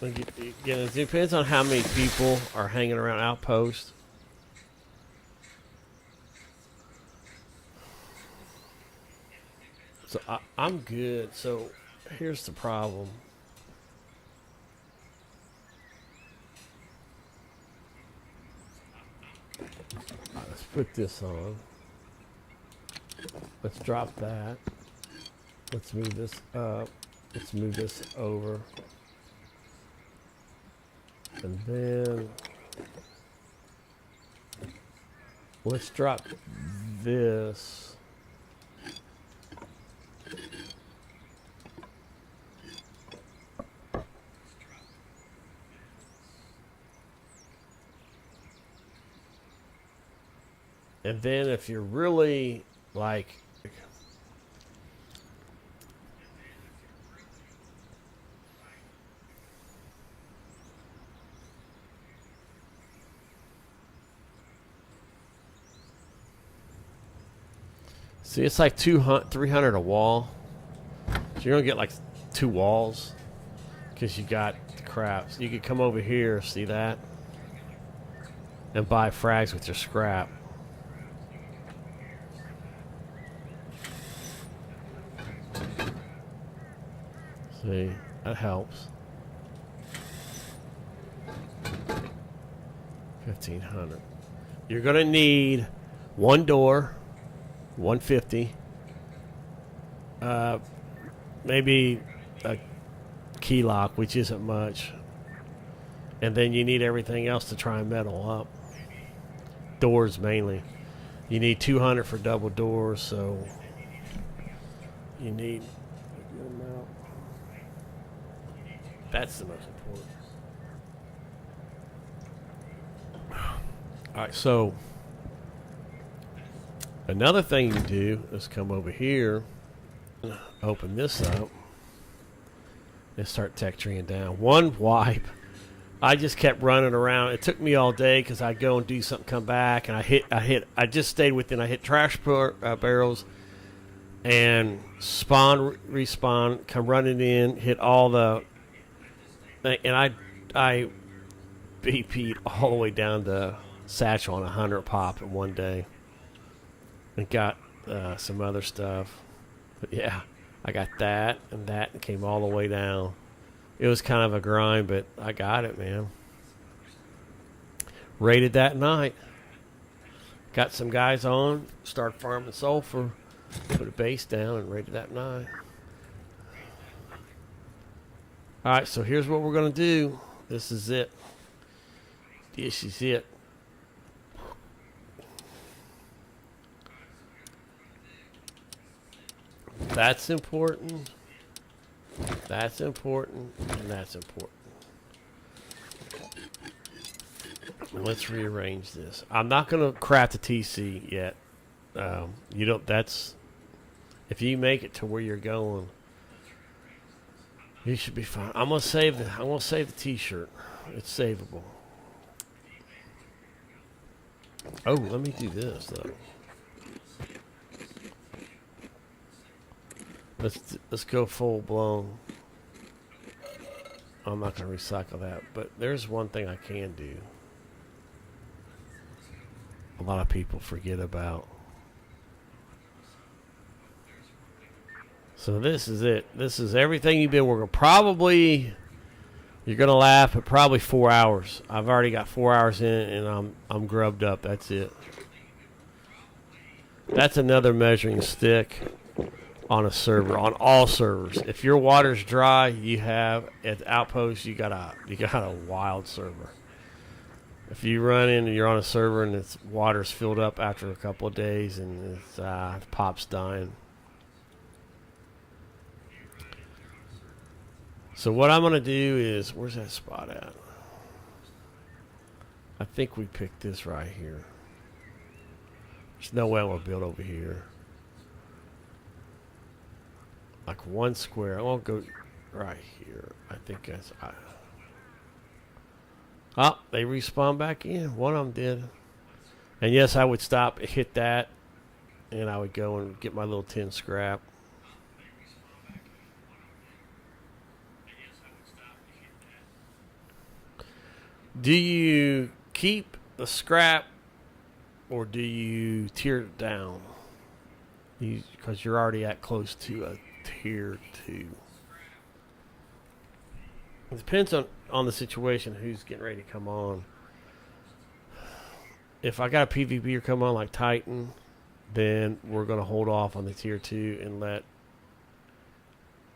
Again, it depends on how many people are hanging around Outpost. So I'm good. So here's the problem. Let's put this on. Let's drop that. Let's move this up. Let's move this over. And then let's drop this And then if you're really like, see, it's like 200, 300 a wall. So you're gonna get like 2 walls because you got the crap. So you could come over here, see that, and buy frags with your scrap. See, that helps. 1,500. You're gonna need 1 door, 150. Maybe a key lock, which isn't much. And then you need everything else to try and metal up. Doors mainly. You need 200 for double doors, so you need a good amount. That's the most important. All right, so another thing you do is come over here, open this up, and start texturing down. One wipe. I just kept running around. It took me all day because I'd go and do something, come back, and I just stayed within. I hit trash barrels and respawn, come running in, hit all the, and I BP'd all the way down to satchel on 100 pop in one day, and got some other stuff. But yeah, I got that and came all the way down. It was kind of a grind, but I got it, man. Raided that night. Got some guys on, started farming sulfur, put a base down, and raided that night. All right, so here's what we're going to do. This is it. This is it. That's important. That's important. And that's important. Let's rearrange this. I'm not going to craft a TC yet. You don't. That's if you make it to where you're going, you should be fine. I'm gonna save the T-shirt. It's savable. Oh, let me do this though. Let's go full blown. I'm not gonna recycle that, but there's one thing I can do. A lot of people forget about. So this is it. This is everything you've been working. Probably, you're gonna laugh, but probably 4 hours. I've already got 4 hours in, and I'm grubbed up. That's it. That's another measuring stick on a server, on all servers. If your water's dry, you have at the outpost, you got a wild server. If you run in and you're on a server and its water's filled up after a couple of days and it's pop's dying. So what I'm gonna do is, where's that spot at? I think we picked this right here. There's no way I'm gonna build over here. Like 1 square. I won't go right here. I think that's. Oh, they respawn back in. One of them did. And yes, I would stop, hit that, and I would go and get my little tin scrap. Do you keep the scrap or do you tear it down? Because you're already at close to a tier 2. It depends on the situation, who's getting ready to come on. If I got a PvPer come on like Titann, then we're going to hold off on the tier 2 and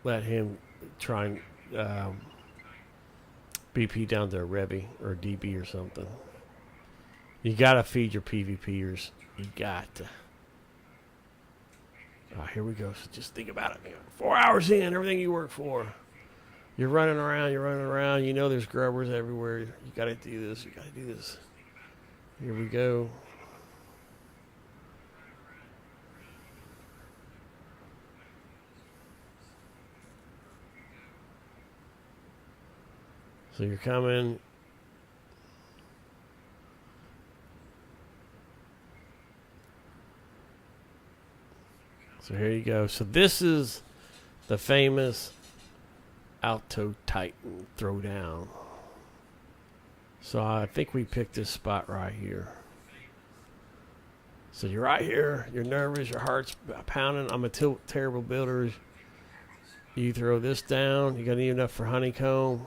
let him try and BP down to a Revy or DB or something. You got to feed your PvPers. You got to. Here we go. So just think about it, man. 4 hours in, everything you work for. You're running around. You know there's grubbers everywhere. You got to do this. You got to do this. Here we go. So you're coming. So here you go. So this is the famous Alto Titann throwdown. So I think we picked this spot right here. So you're right here. You're nervous. Your heart's pounding. I'm a terrible builder. You throw this down. You got enough for honeycomb.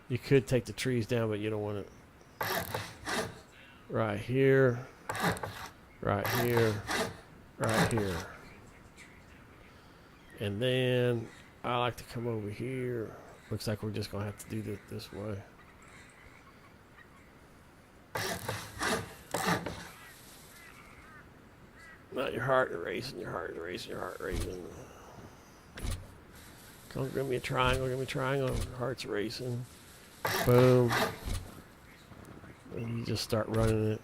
You could take the trees down, but you don't want it. Right here. Right here. Right here. And then I like to come over here. Looks like we're just going to have to do this this way. Not your heart racing, your heart racing, your heart racing. Come give me a triangle, give me a triangle. Heart's racing. Boom. And you just start running it.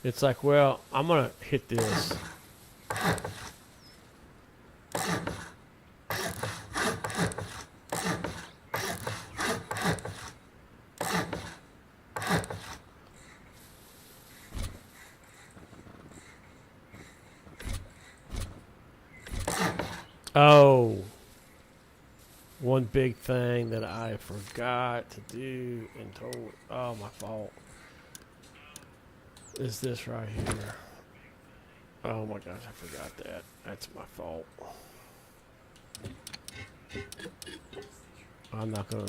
It's like, well, I'm going to hit this. Oh, one big thing that I forgot to do and told, oh, my fault, is this right here. Oh my gosh, I forgot that. That's my fault. I'm not gonna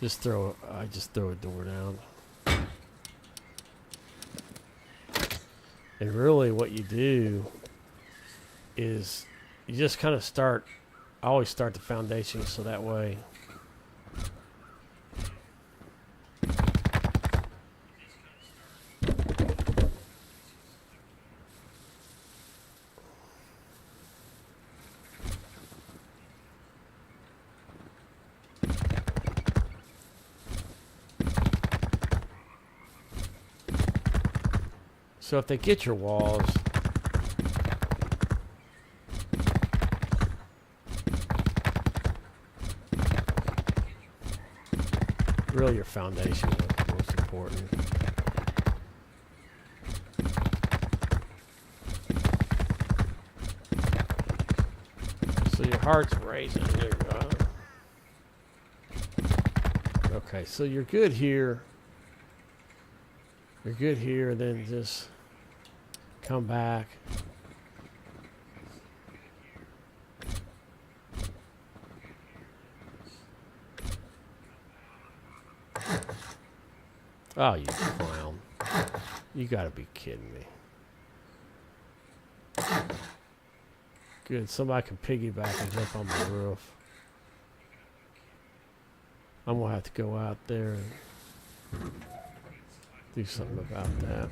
just throw, I just throw a door down. And really what you do is you just kind of start, I always start the foundation so that way so if they get your walls, really your foundation is most important. So your heart's racing. Okay, so you're good here. You're good here, then just come back. Oh, you clown. You gotta be kidding me. Good, somebody can piggyback and jump on my roof. I'm gonna have to go out there and do something about that.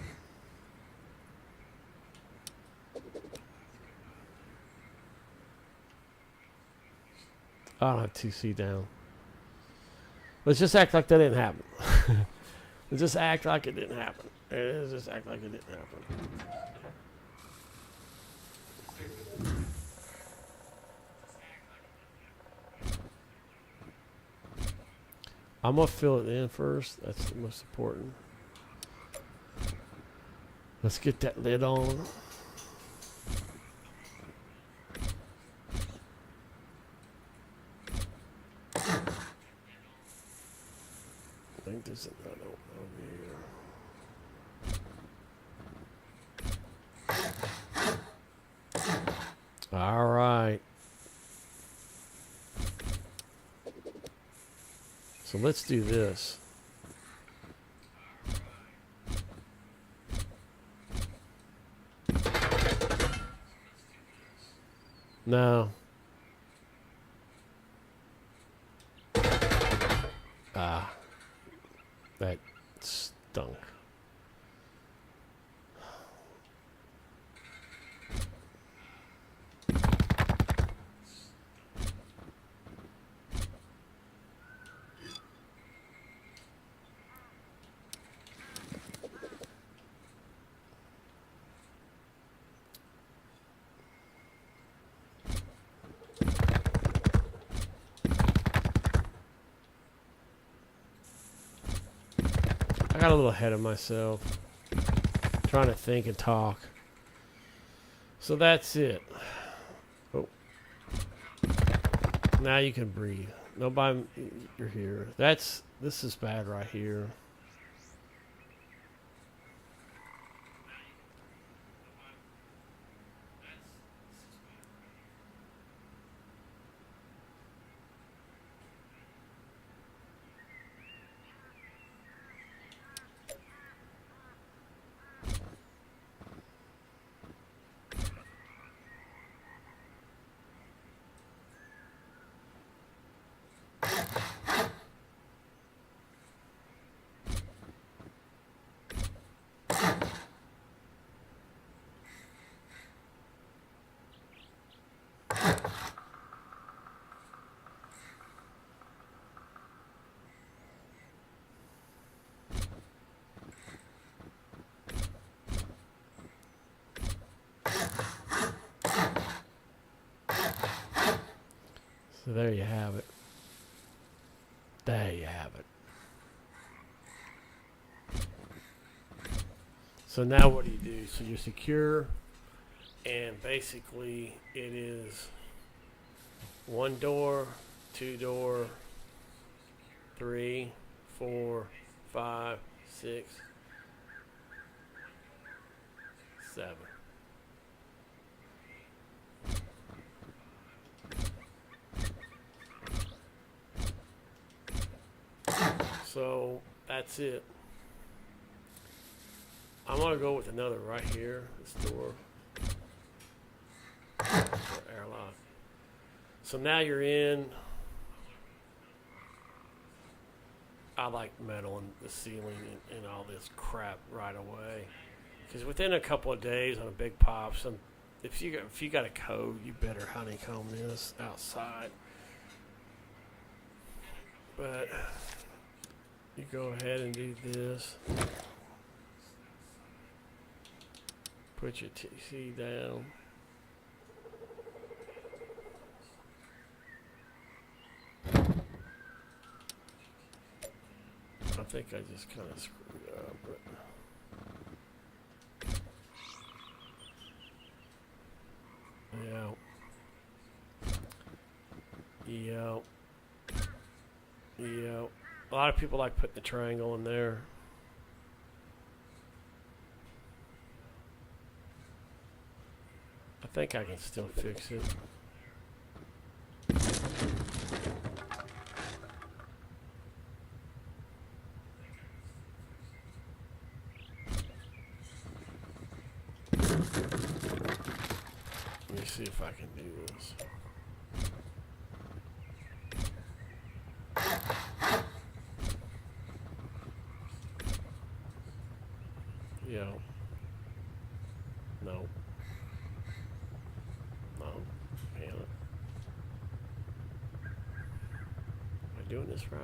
I don't have 2C down. Let's just act like that didn't happen. Let's just act like it didn't happen. Let's just act like it didn't happen. I'm gonna fill it in first. That's the most important. Let's get that lid on. I think there's another one over here. All right. So let's do this. No. Ah. That stunk. got a little ahead of myself. Trying to think and talk. So that's it. Oh. Now you can breathe. Nobody, you're here. This is bad right here. So there you have it. There you have it. So now what do you do? So you're secure, and basically it is 1 door, 2 door, 3, 4, 5, 6, 7. So that's it. I'm gonna go with another right here, this door. Airlock. So now you're in. I like metal and the ceiling and all this crap right away. Because within a couple of days on a big pop, if you got a code, you better honeycomb this outside. But you go ahead and do this. Put your TC down. I think I just kind of screwed up, but yeah. A lot of people like putting the triangle in there. I think I can still fix it. Let me see if I can do this. Yeah. No. No. Damn it. Am I doing this right?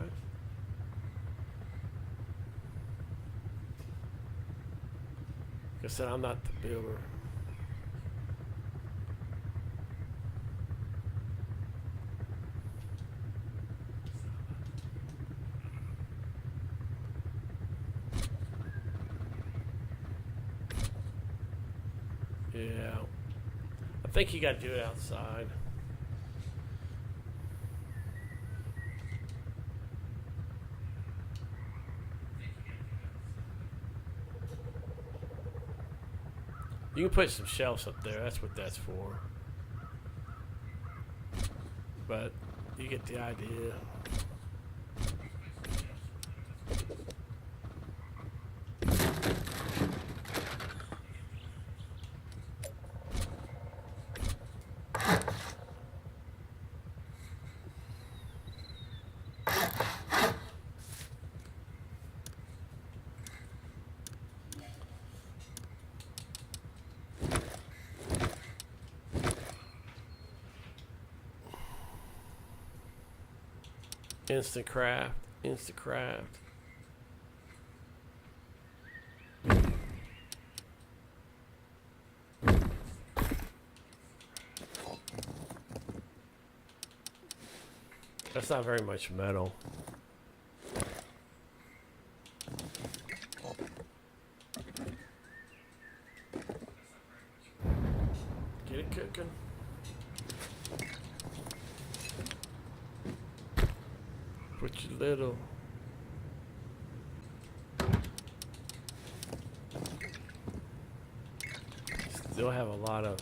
Like I said, I'm not the builder. Yeah. I think you got to do it outside. You can put some shelves up there. That's what that's for. But you get the idea. Instant craft. Instant craft. That's not very much metal. working? Put your little... Still have a lot of...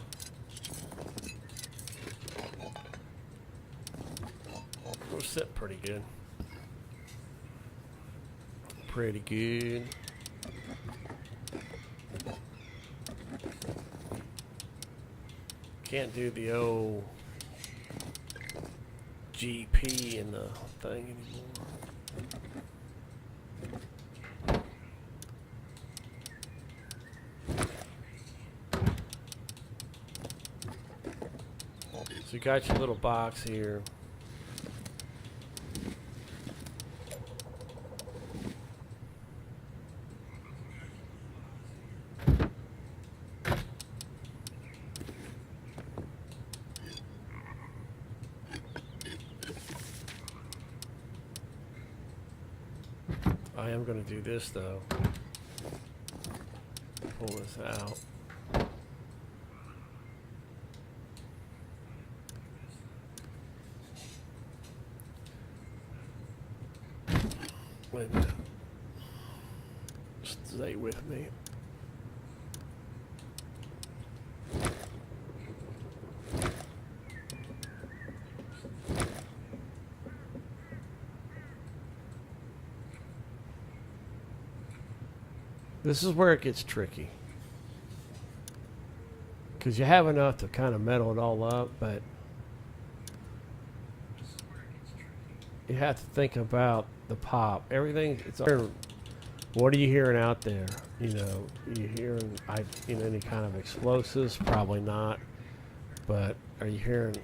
We're sitting pretty good. Pretty good. Can't do the old GP in the thing anymore. So you got your little box here. I am going to do this though. Pull this out. Wait a minute. Stay with me. This is where it gets tricky. Because you have enough to kind of metal it all up, but you have to think about the pop. Everything, it's what are you hearing out there? You know, you hearing any kind of explosives? Probably not. But are you hearing?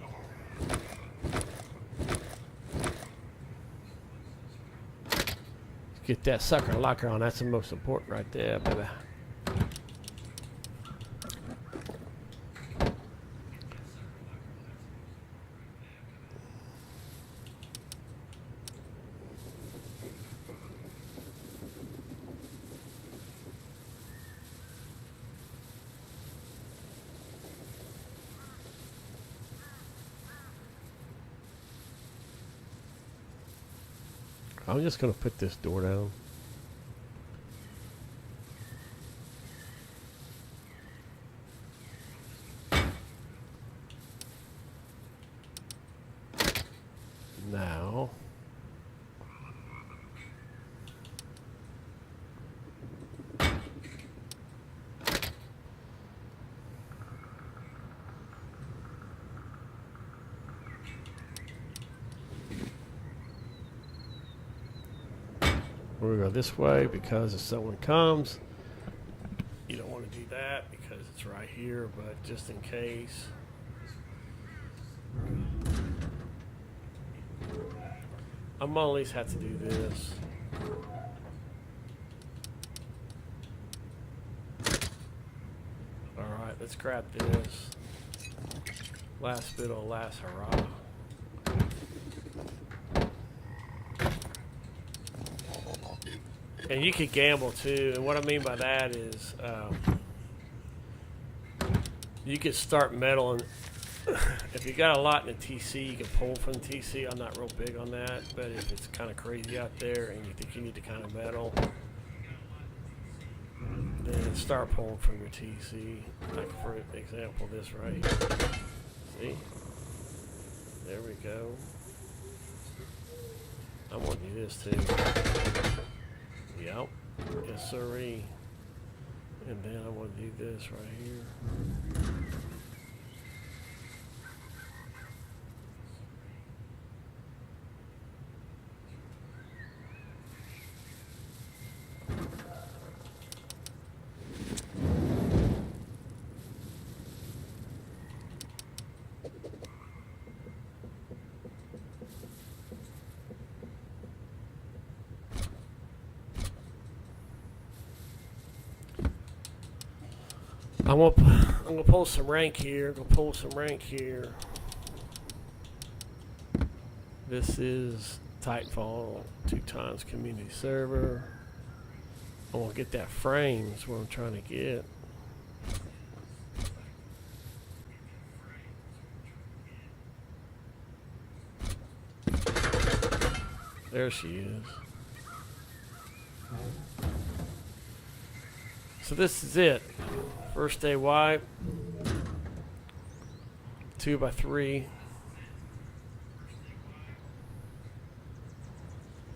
Get that sucker locker on. That's the most important right there, baby. I'm just going to put this door down. Now, we're going to go this way because if someone comes, you don't want to do that because it's right here, but just in case. I'm gonna at least have to do this. Alright, let's grab this. Last bit of last hurrah. And you could gamble too, and what I mean by that is you could start meddling. If you got a lot in the TC, you can pull from the TC. I'm not real big on that, but if it's kind of crazy out there and you think you need to kind of meddle, then start pulling from your TC. Like for example, this right here. See? There we go. I'm gonna do this too. Yep. Yes, sirree. And then I want to do this right here. I'm gonna pull some rank here. This is Titanfall 2x community server. I want to get that frame. Is what I'm trying to get. There she is. So this is it. First day wipe. 2x3.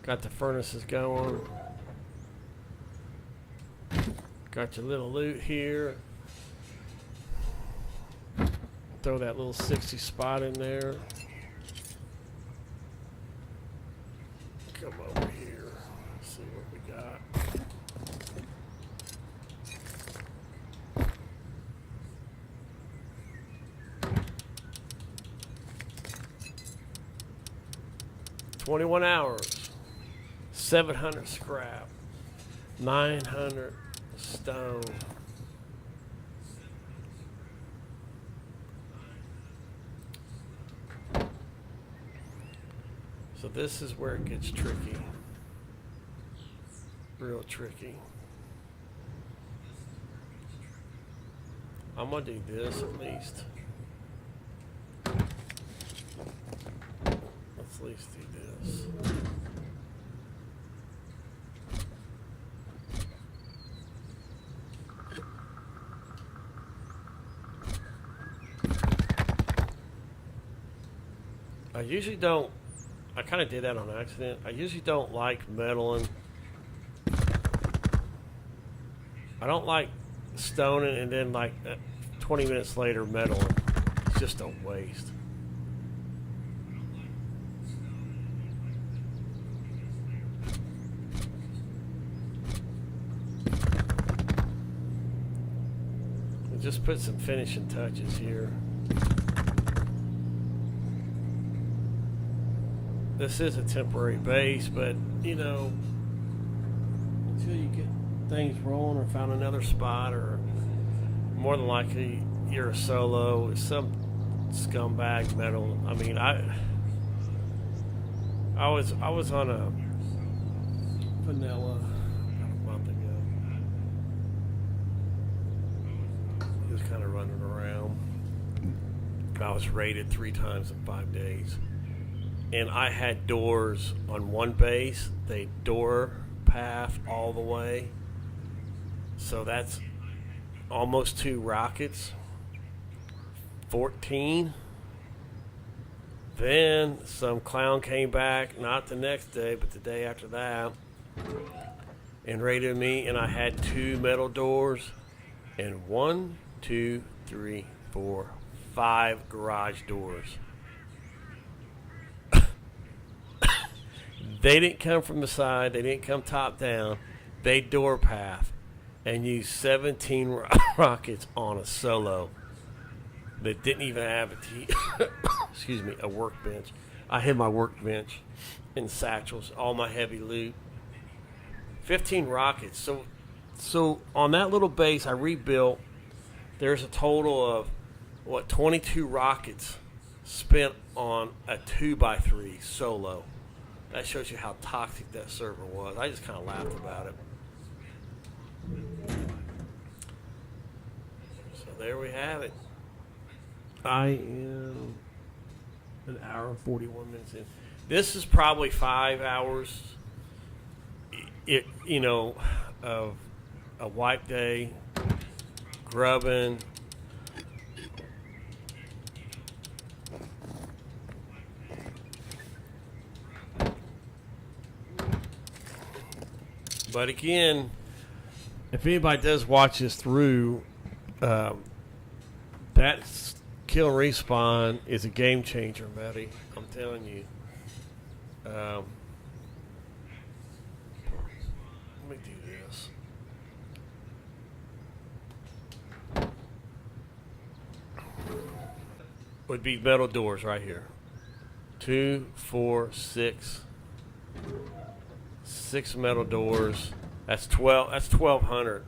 Got the furnaces going. Got your little loot here. Throw that little 60 spot in there. Come over here. See what we got. "21 hours, 700 scrap, 900 stone." So this is where it gets tricky. Real tricky. I'm gonna do this at least. Let's at least do this. I usually don't. I kind of did that on accident. I usually don't like meddling. I don't like stoning and then like 20 minutes later meddling. It's just a waste. We'll just put some finishing touches here. This is a temporary base, but you know, until you get things rolling or found another spot, or more than likely you're a solo with some scumbag metal. I mean, I was on a vanilla about a month ago. He was kind of running around. I was raided 3 times in 5 days. And I had doors on one base. They door path all the way. So that's almost 2 rockets. 14. Then some clown came back, not the next day, but the day after that, and raided me. And I had 2 metal doors and 1, 2, 3, 4, 5 garage doors. They didn't come from the side. They didn't come top down. They door path and used 17 rockets on a solo that didn't even have excuse me, a workbench. I had my workbench in satchels, all my heavy loot. 15 rockets. So on that little base I rebuilt, there's a total of 22 rockets spent on a 2x3 solo. That shows you how toxic that server was. I just kind of laughed about it. So there we have it. I am an hour and 41 minutes in. This is probably 5 hours, of a wipe day, grubbing. But again, if anybody does watch this through, that kill respawn is a game changer, buddy. I'm telling you. Let me do this. Would be metal doors right here. 2, 4, 6. 6 metal doors. That's 12. That's 1,200.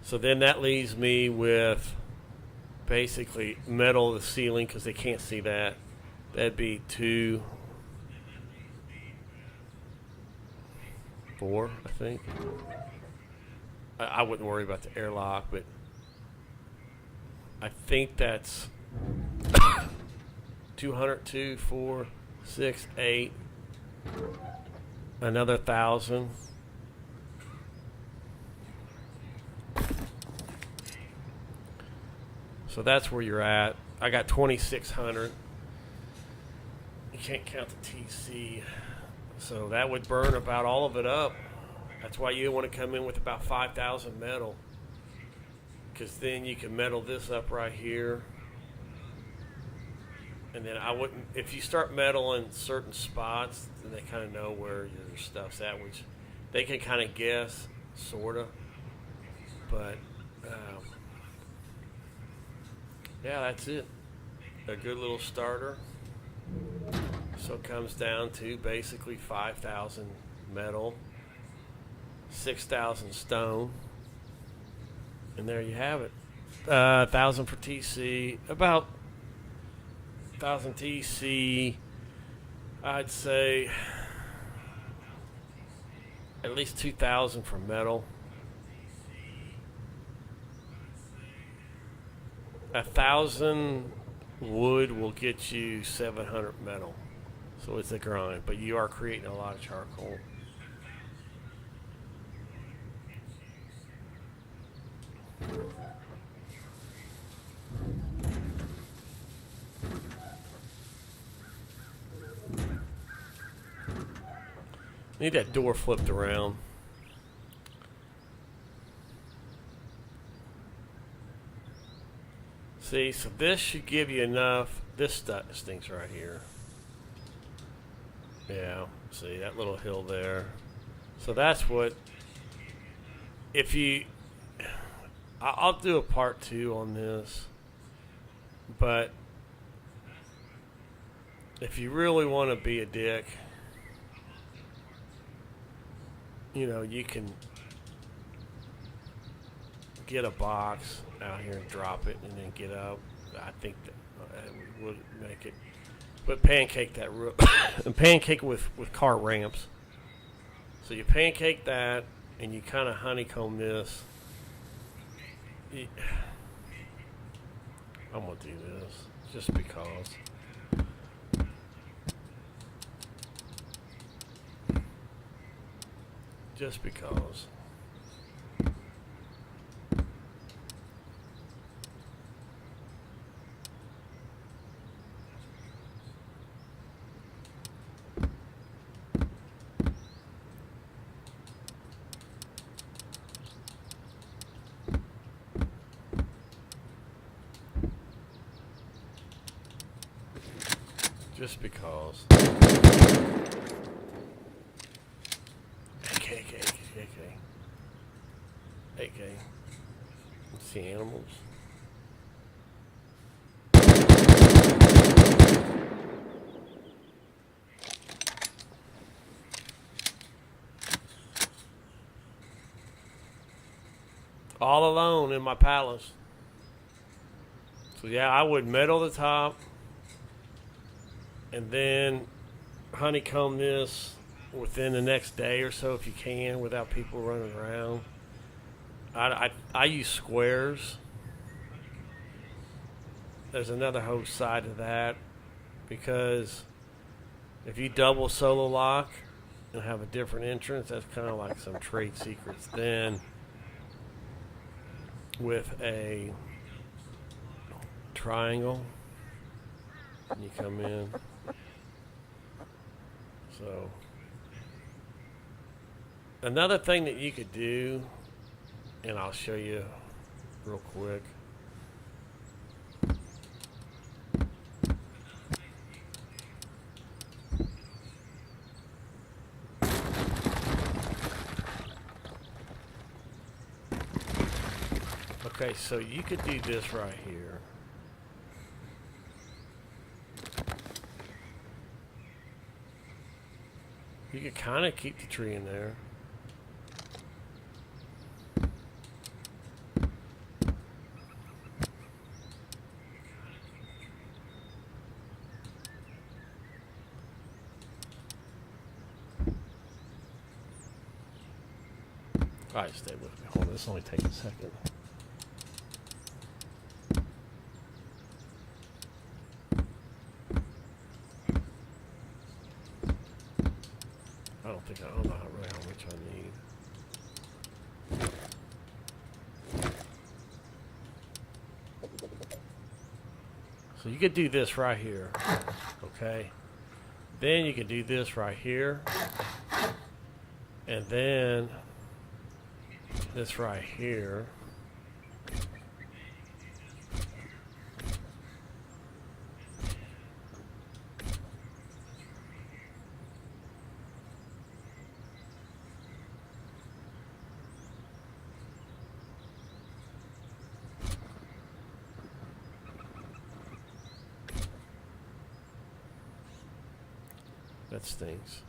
So then that leaves me with basically metal of the ceiling because they can't see that. That'd be 2, 4, I think. I wouldn't worry about the airlock, but I think that's 200, 2, 4, 6, 8. Another 1,000. So that's where you're at. I got 2,600. You can't count the TC. So that would burn about all of it up. That's why you want to come in with about 5,000 metal. Because then you can metal this up right here. And then I wouldn't, if you start metaling certain spots, then they kind of know where your stuff's at, which they can kind of guess, sort of. But, yeah, that's it. A good little starter. So it comes down to basically 5,000 metal, 6,000 stone, and there you have it. 1,000 for TC, about 1,000 TC. I'd say at least 2,000 for metal. 1,000 wood will get you 700 metal. So it's a grind, but you are creating a lot of charcoal. Need that door flipped around. See, so this should give you enough. This stuff stinks right here. Yeah, see that little hill there. So that's what, if you, I'll do a part 2 on this, but if you really want to be a dick, you know, you can get a box out here and drop it and then get up. I think that would make it. But pancake that roof. And pancake with car ramps. So you pancake that and you kind of honeycomb this. I'm going to do this just because. Just because. Just because. AK. Let's see animals. All alone in my palace. So yeah, I would metal the top and then honeycomb this within the next day or so if you can without people running around. I use squares. There's another whole side to that because if you double solo lock and have a different entrance, that's kind of like some trade secrets. Then with a triangle, you come in. So another thing that you could do, and I'll show you real quick. Okay, so you could do this right here. You could kind of keep the tree in there. All right, stay with me. Hold on, this only takes a second. not really how much I need. So you could do this right here, okay? Then you could do this right here, and then this right here. That stinks.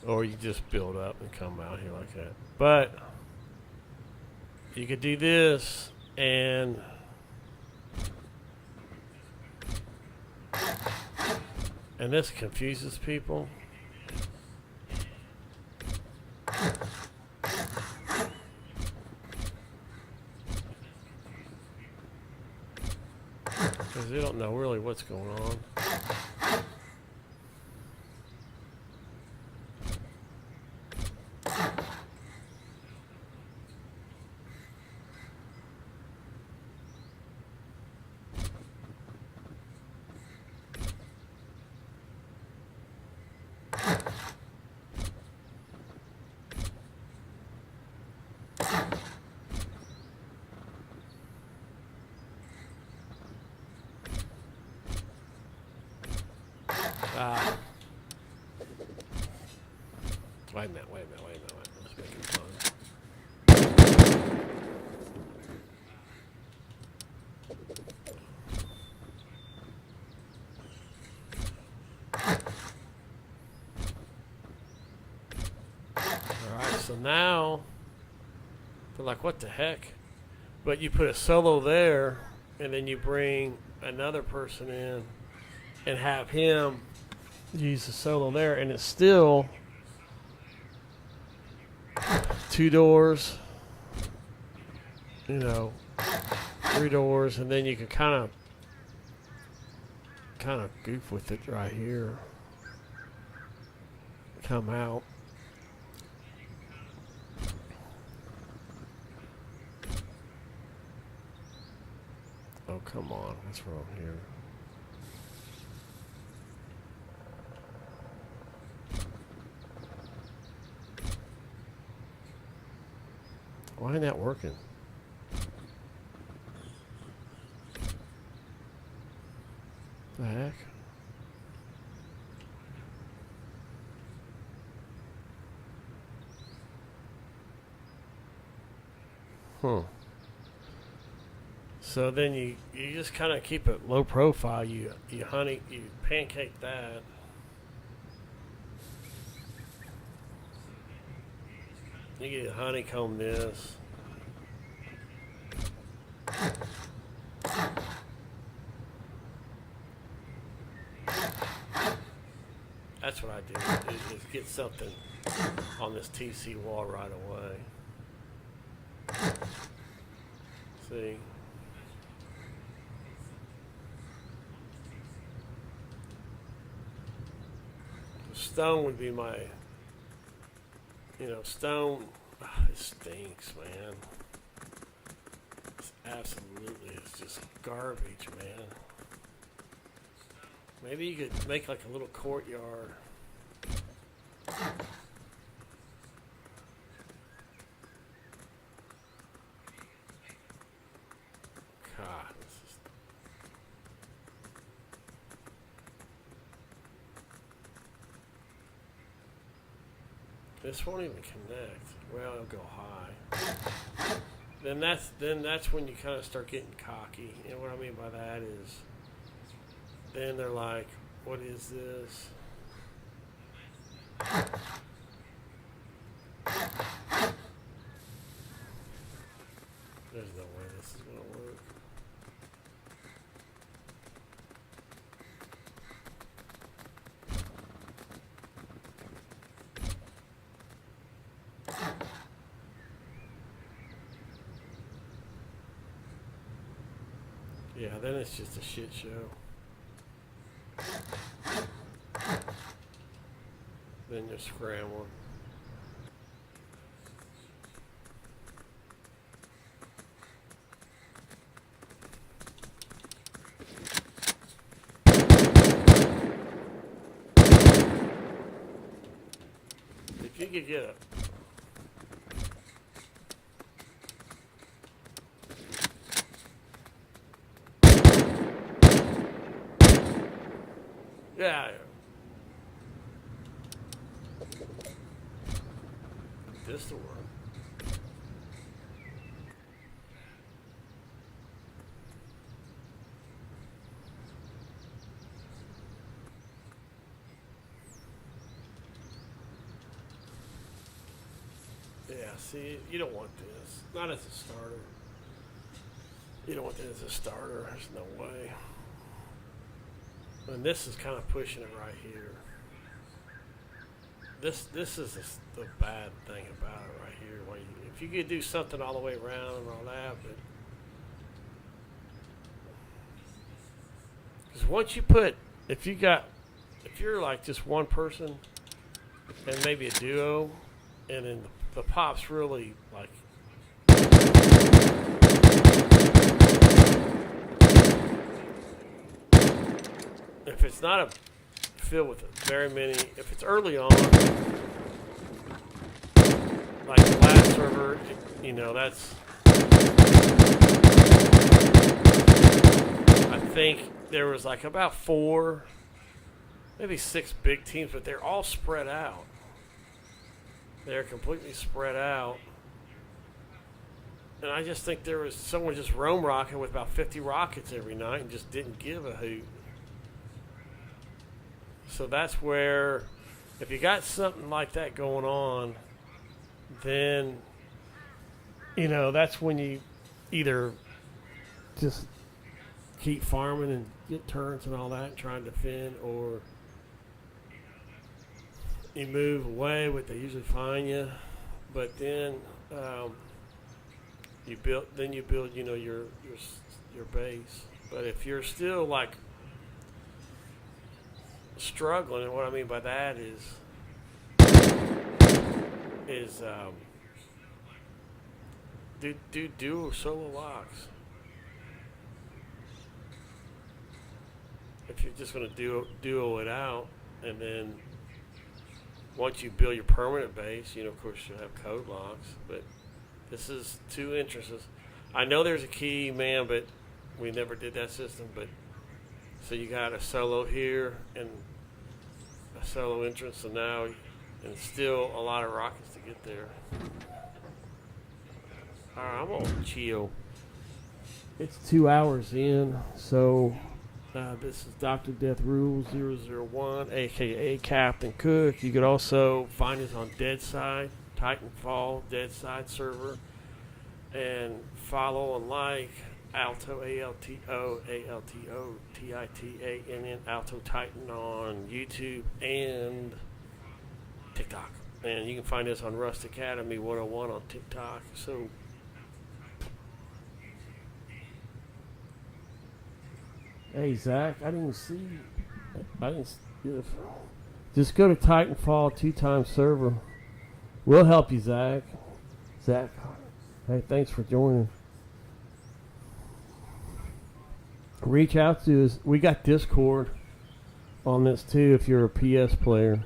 Or you just build up and come out here like that. But you could do this and this confuses people. Because they don't know really what's going on. Wait a minute. Let's make it fun. Alright, so now they're like, what the heck? But you put a solo there, and then you bring another person in and have him use the solo there, and it's still 2 doors, 3 doors, and then you can kind of goof with it right here. Come out. Oh, come on. What's wrong here? Why ain't that working? The heck? Huh. So then you just kind of keep it low profile. You pancake that. You get honeycomb this. That's what I do. Is get something on this TC wall right away. See. Stone would be my, stone. It stinks, man. It's just garbage, man. Maybe you could make like a little courtyard. God, this won't even connect. Well, it'll go high. Then that's when you kind of start getting cocky. And what I mean by that is, then they're like, "What is this?" There's no way this is gonna work. Yeah, then it's just a shit show. Then you're scrambling. If you could get it. Yeah. This to work. Yeah, see, you don't want this. Not as a starter. You don't want this as a starter. There's no way. And this is kind of pushing it right here. This is the bad thing about it right here. If you could do something all the way around and all that, but because once you put, if you're like just one person and maybe a duo, and then the pop's really like. If it's not a field with very many, if it's early on, like the last server, that's, I think there was like about 4, maybe 6 big teams, but they're all spread out. They're completely spread out. And I just think there was someone just roam rocking with about 50 rockets every night and just didn't give a hoot. So that's where, if you got something like that going on, then, that's when you either just keep farming and get turns and all that and trying to defend, or you move away, but they usually find you. But then you build, your base. But if you're still like struggling, and what I mean by that is do solo locks. If you're just going to duo it out, and then once you build your permanent base, of course you'll have code locks. But this is 2 entrances. I know there's a key, man, but we never did that system. But so you got a solo here and a solo entrance, and now, and still a lot of rockets to get there. All right, I'm gonna chill. It's 2 hours in, so this is Dr. Death Rule 001, aka Captain Cook. You could also find us on Deadside, Titanfall, Deadside server, and follow and like Alto, ALTO, TITANN, Alto Titan on YouTube and TikTok. And you can find us on Rust Academy 101 on TikTok. So, hey, Zach, I didn't see. Just go to Titanfall 2-time server. We'll help you, Zach. Zach, hey, thanks for joining. Reach out to us. We got Discord on this too. If you're a PS player,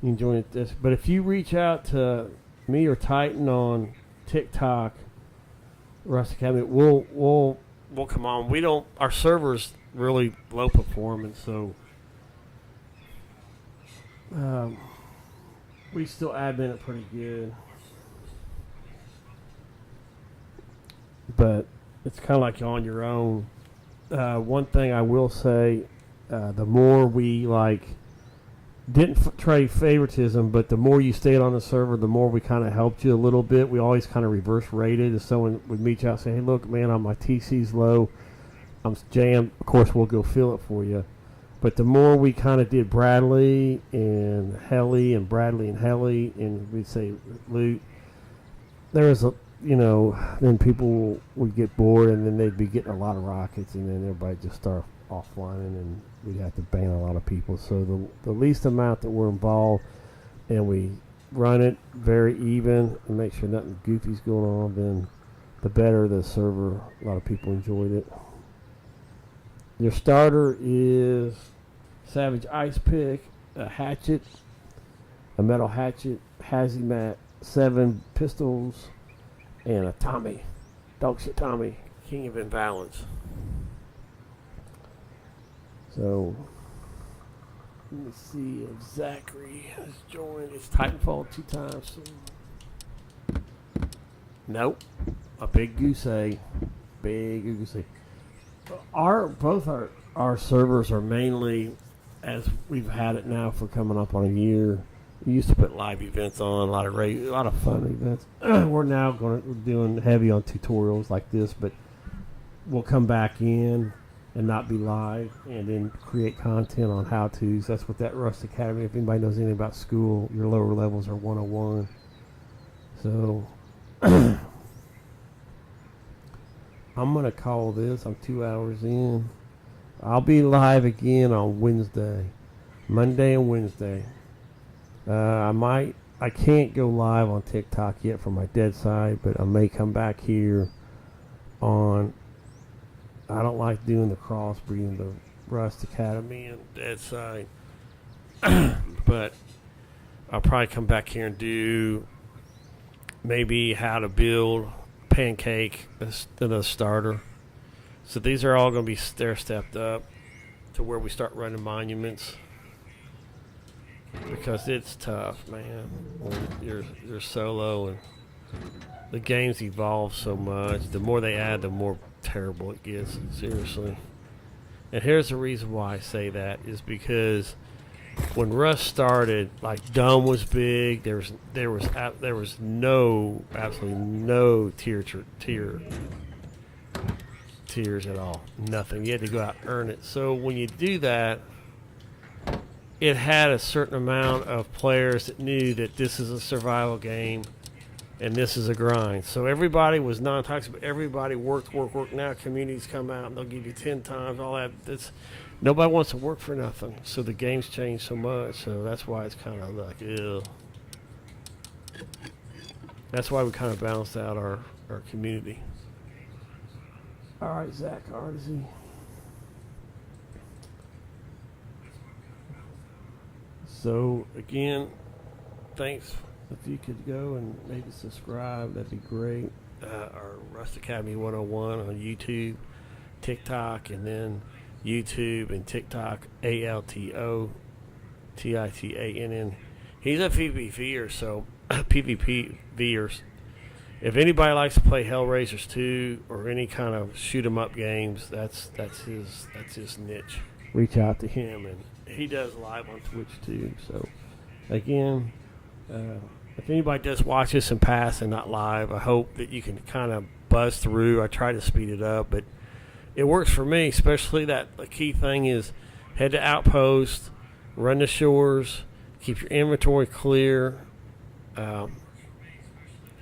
you can join this. But if you reach out to me or Titan on TikTok, Rust Academy, we'll come on. We don't. Our server's really low performance, so we still admin it pretty good. But it's kind of like you're on your own. One thing I will say, the more we didn't trade favoritism, but the more you stayed on the server, the more we kind of helped you a little bit. We always kind of reverse rated. If someone would meet you out and say, hey, look, man, my TC's low, I'm jammed, of course, we'll go fill it for you. But the more we kind of did Bradley and Helly and Bradley and Helly, and we'd say loot, there was then people would get bored, and then they'd be getting a lot of rockets, and then everybody just start offlining, and we'd have to ban a lot of people. So the least amount that we're involved, and we run it very even and make sure nothing goofy's going on, then the better the server. A lot of people enjoyed it. Your starter is Savage Ice Pick, a hatchet, a metal hatchet, hazmat, 7 pistols, and a Tommy, Dogshit Tommy, King of Imbalance. So, let me see if Zachary has joined. It's Titanfall 2 times. So. Nope. A big goose egg. Big goose egg. Both our servers are mainly, as we've had it now for coming up on a year. We used to put live events on, a lot of fun events. We're now we're doing heavy on tutorials like this, but we'll come back in and not be live, and then create content on how-tos. That's what that Rust Academy, if anybody knows anything about school, your lower levels are 101. So I'm going to call this. I'm 2 hours in. I'll be live again on Wednesday, Monday and Wednesday. I can't go live on TikTok yet for my dead side, but I may come back here on, I don't like doing the crossbreeding, the Rust Academy and dead side, but I'll probably come back here and do maybe how to build Pancake, the starter. So these are all going to be stair-stepped up to where we start running monuments. Because it's tough, man. When you're solo, and the games evolve so much. The more they add, the more terrible it gets. Seriously. And here's the reason why I say that is because when Rust started, like Dumb was big. There was absolutely no tiers at all. Nothing. You had to go out and earn it. So when you do that, it had a certain amount of players that knew that this is a survival game and this is a grind. So everybody was non-toxic, but everybody worked. Now communities come out and they'll give you 10 times, all that. Nobody wants to work for nothing. So the game's changed so much. So that's why it's kind of like, ew. That's why we kind of balanced out our community. All right, Zach Artsy. So, again, thanks. If you could go and maybe subscribe, that'd be great. Our Rust Academy 101 on YouTube, TikTok, and then YouTube and TikTok, ALTO, TITANN. He's a PvPer, so PvPers. If anybody likes to play Hellraisers 2 or any kind of shoot 'em up games, that's his niche. Reach out to him, and he does live on Twitch too. So, again, if anybody does watch this and pass and not live, I hope that you can kind of buzz through. I try to speed it up, but it works for me. Especially that the key thing is head to Outpost, run the shores, keep your inventory clear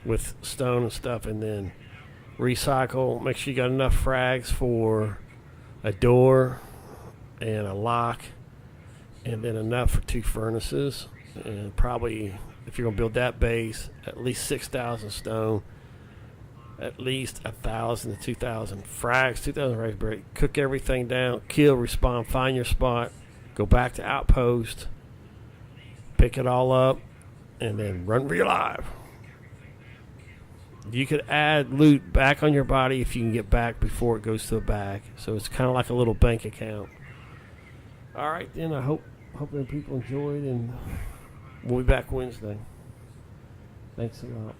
with stone and stuff, and then recycle. Make sure you got enough frags for a door and a lock, and then enough for 2 furnaces, and probably, if you're going to build that base, at least 6,000 stone, at least 1,000 to 2,000 frags, 2,000 frags break. Cook everything down, kill, respawn, find your spot, go back to Outpost, pick it all up, and then run for your life. You could add loot back on your body if you can get back before it goes to the bag. So it's kind of like a little bank account. All right, then. I hope that people enjoyed, and we'll be back Wednesday. Thanks a lot.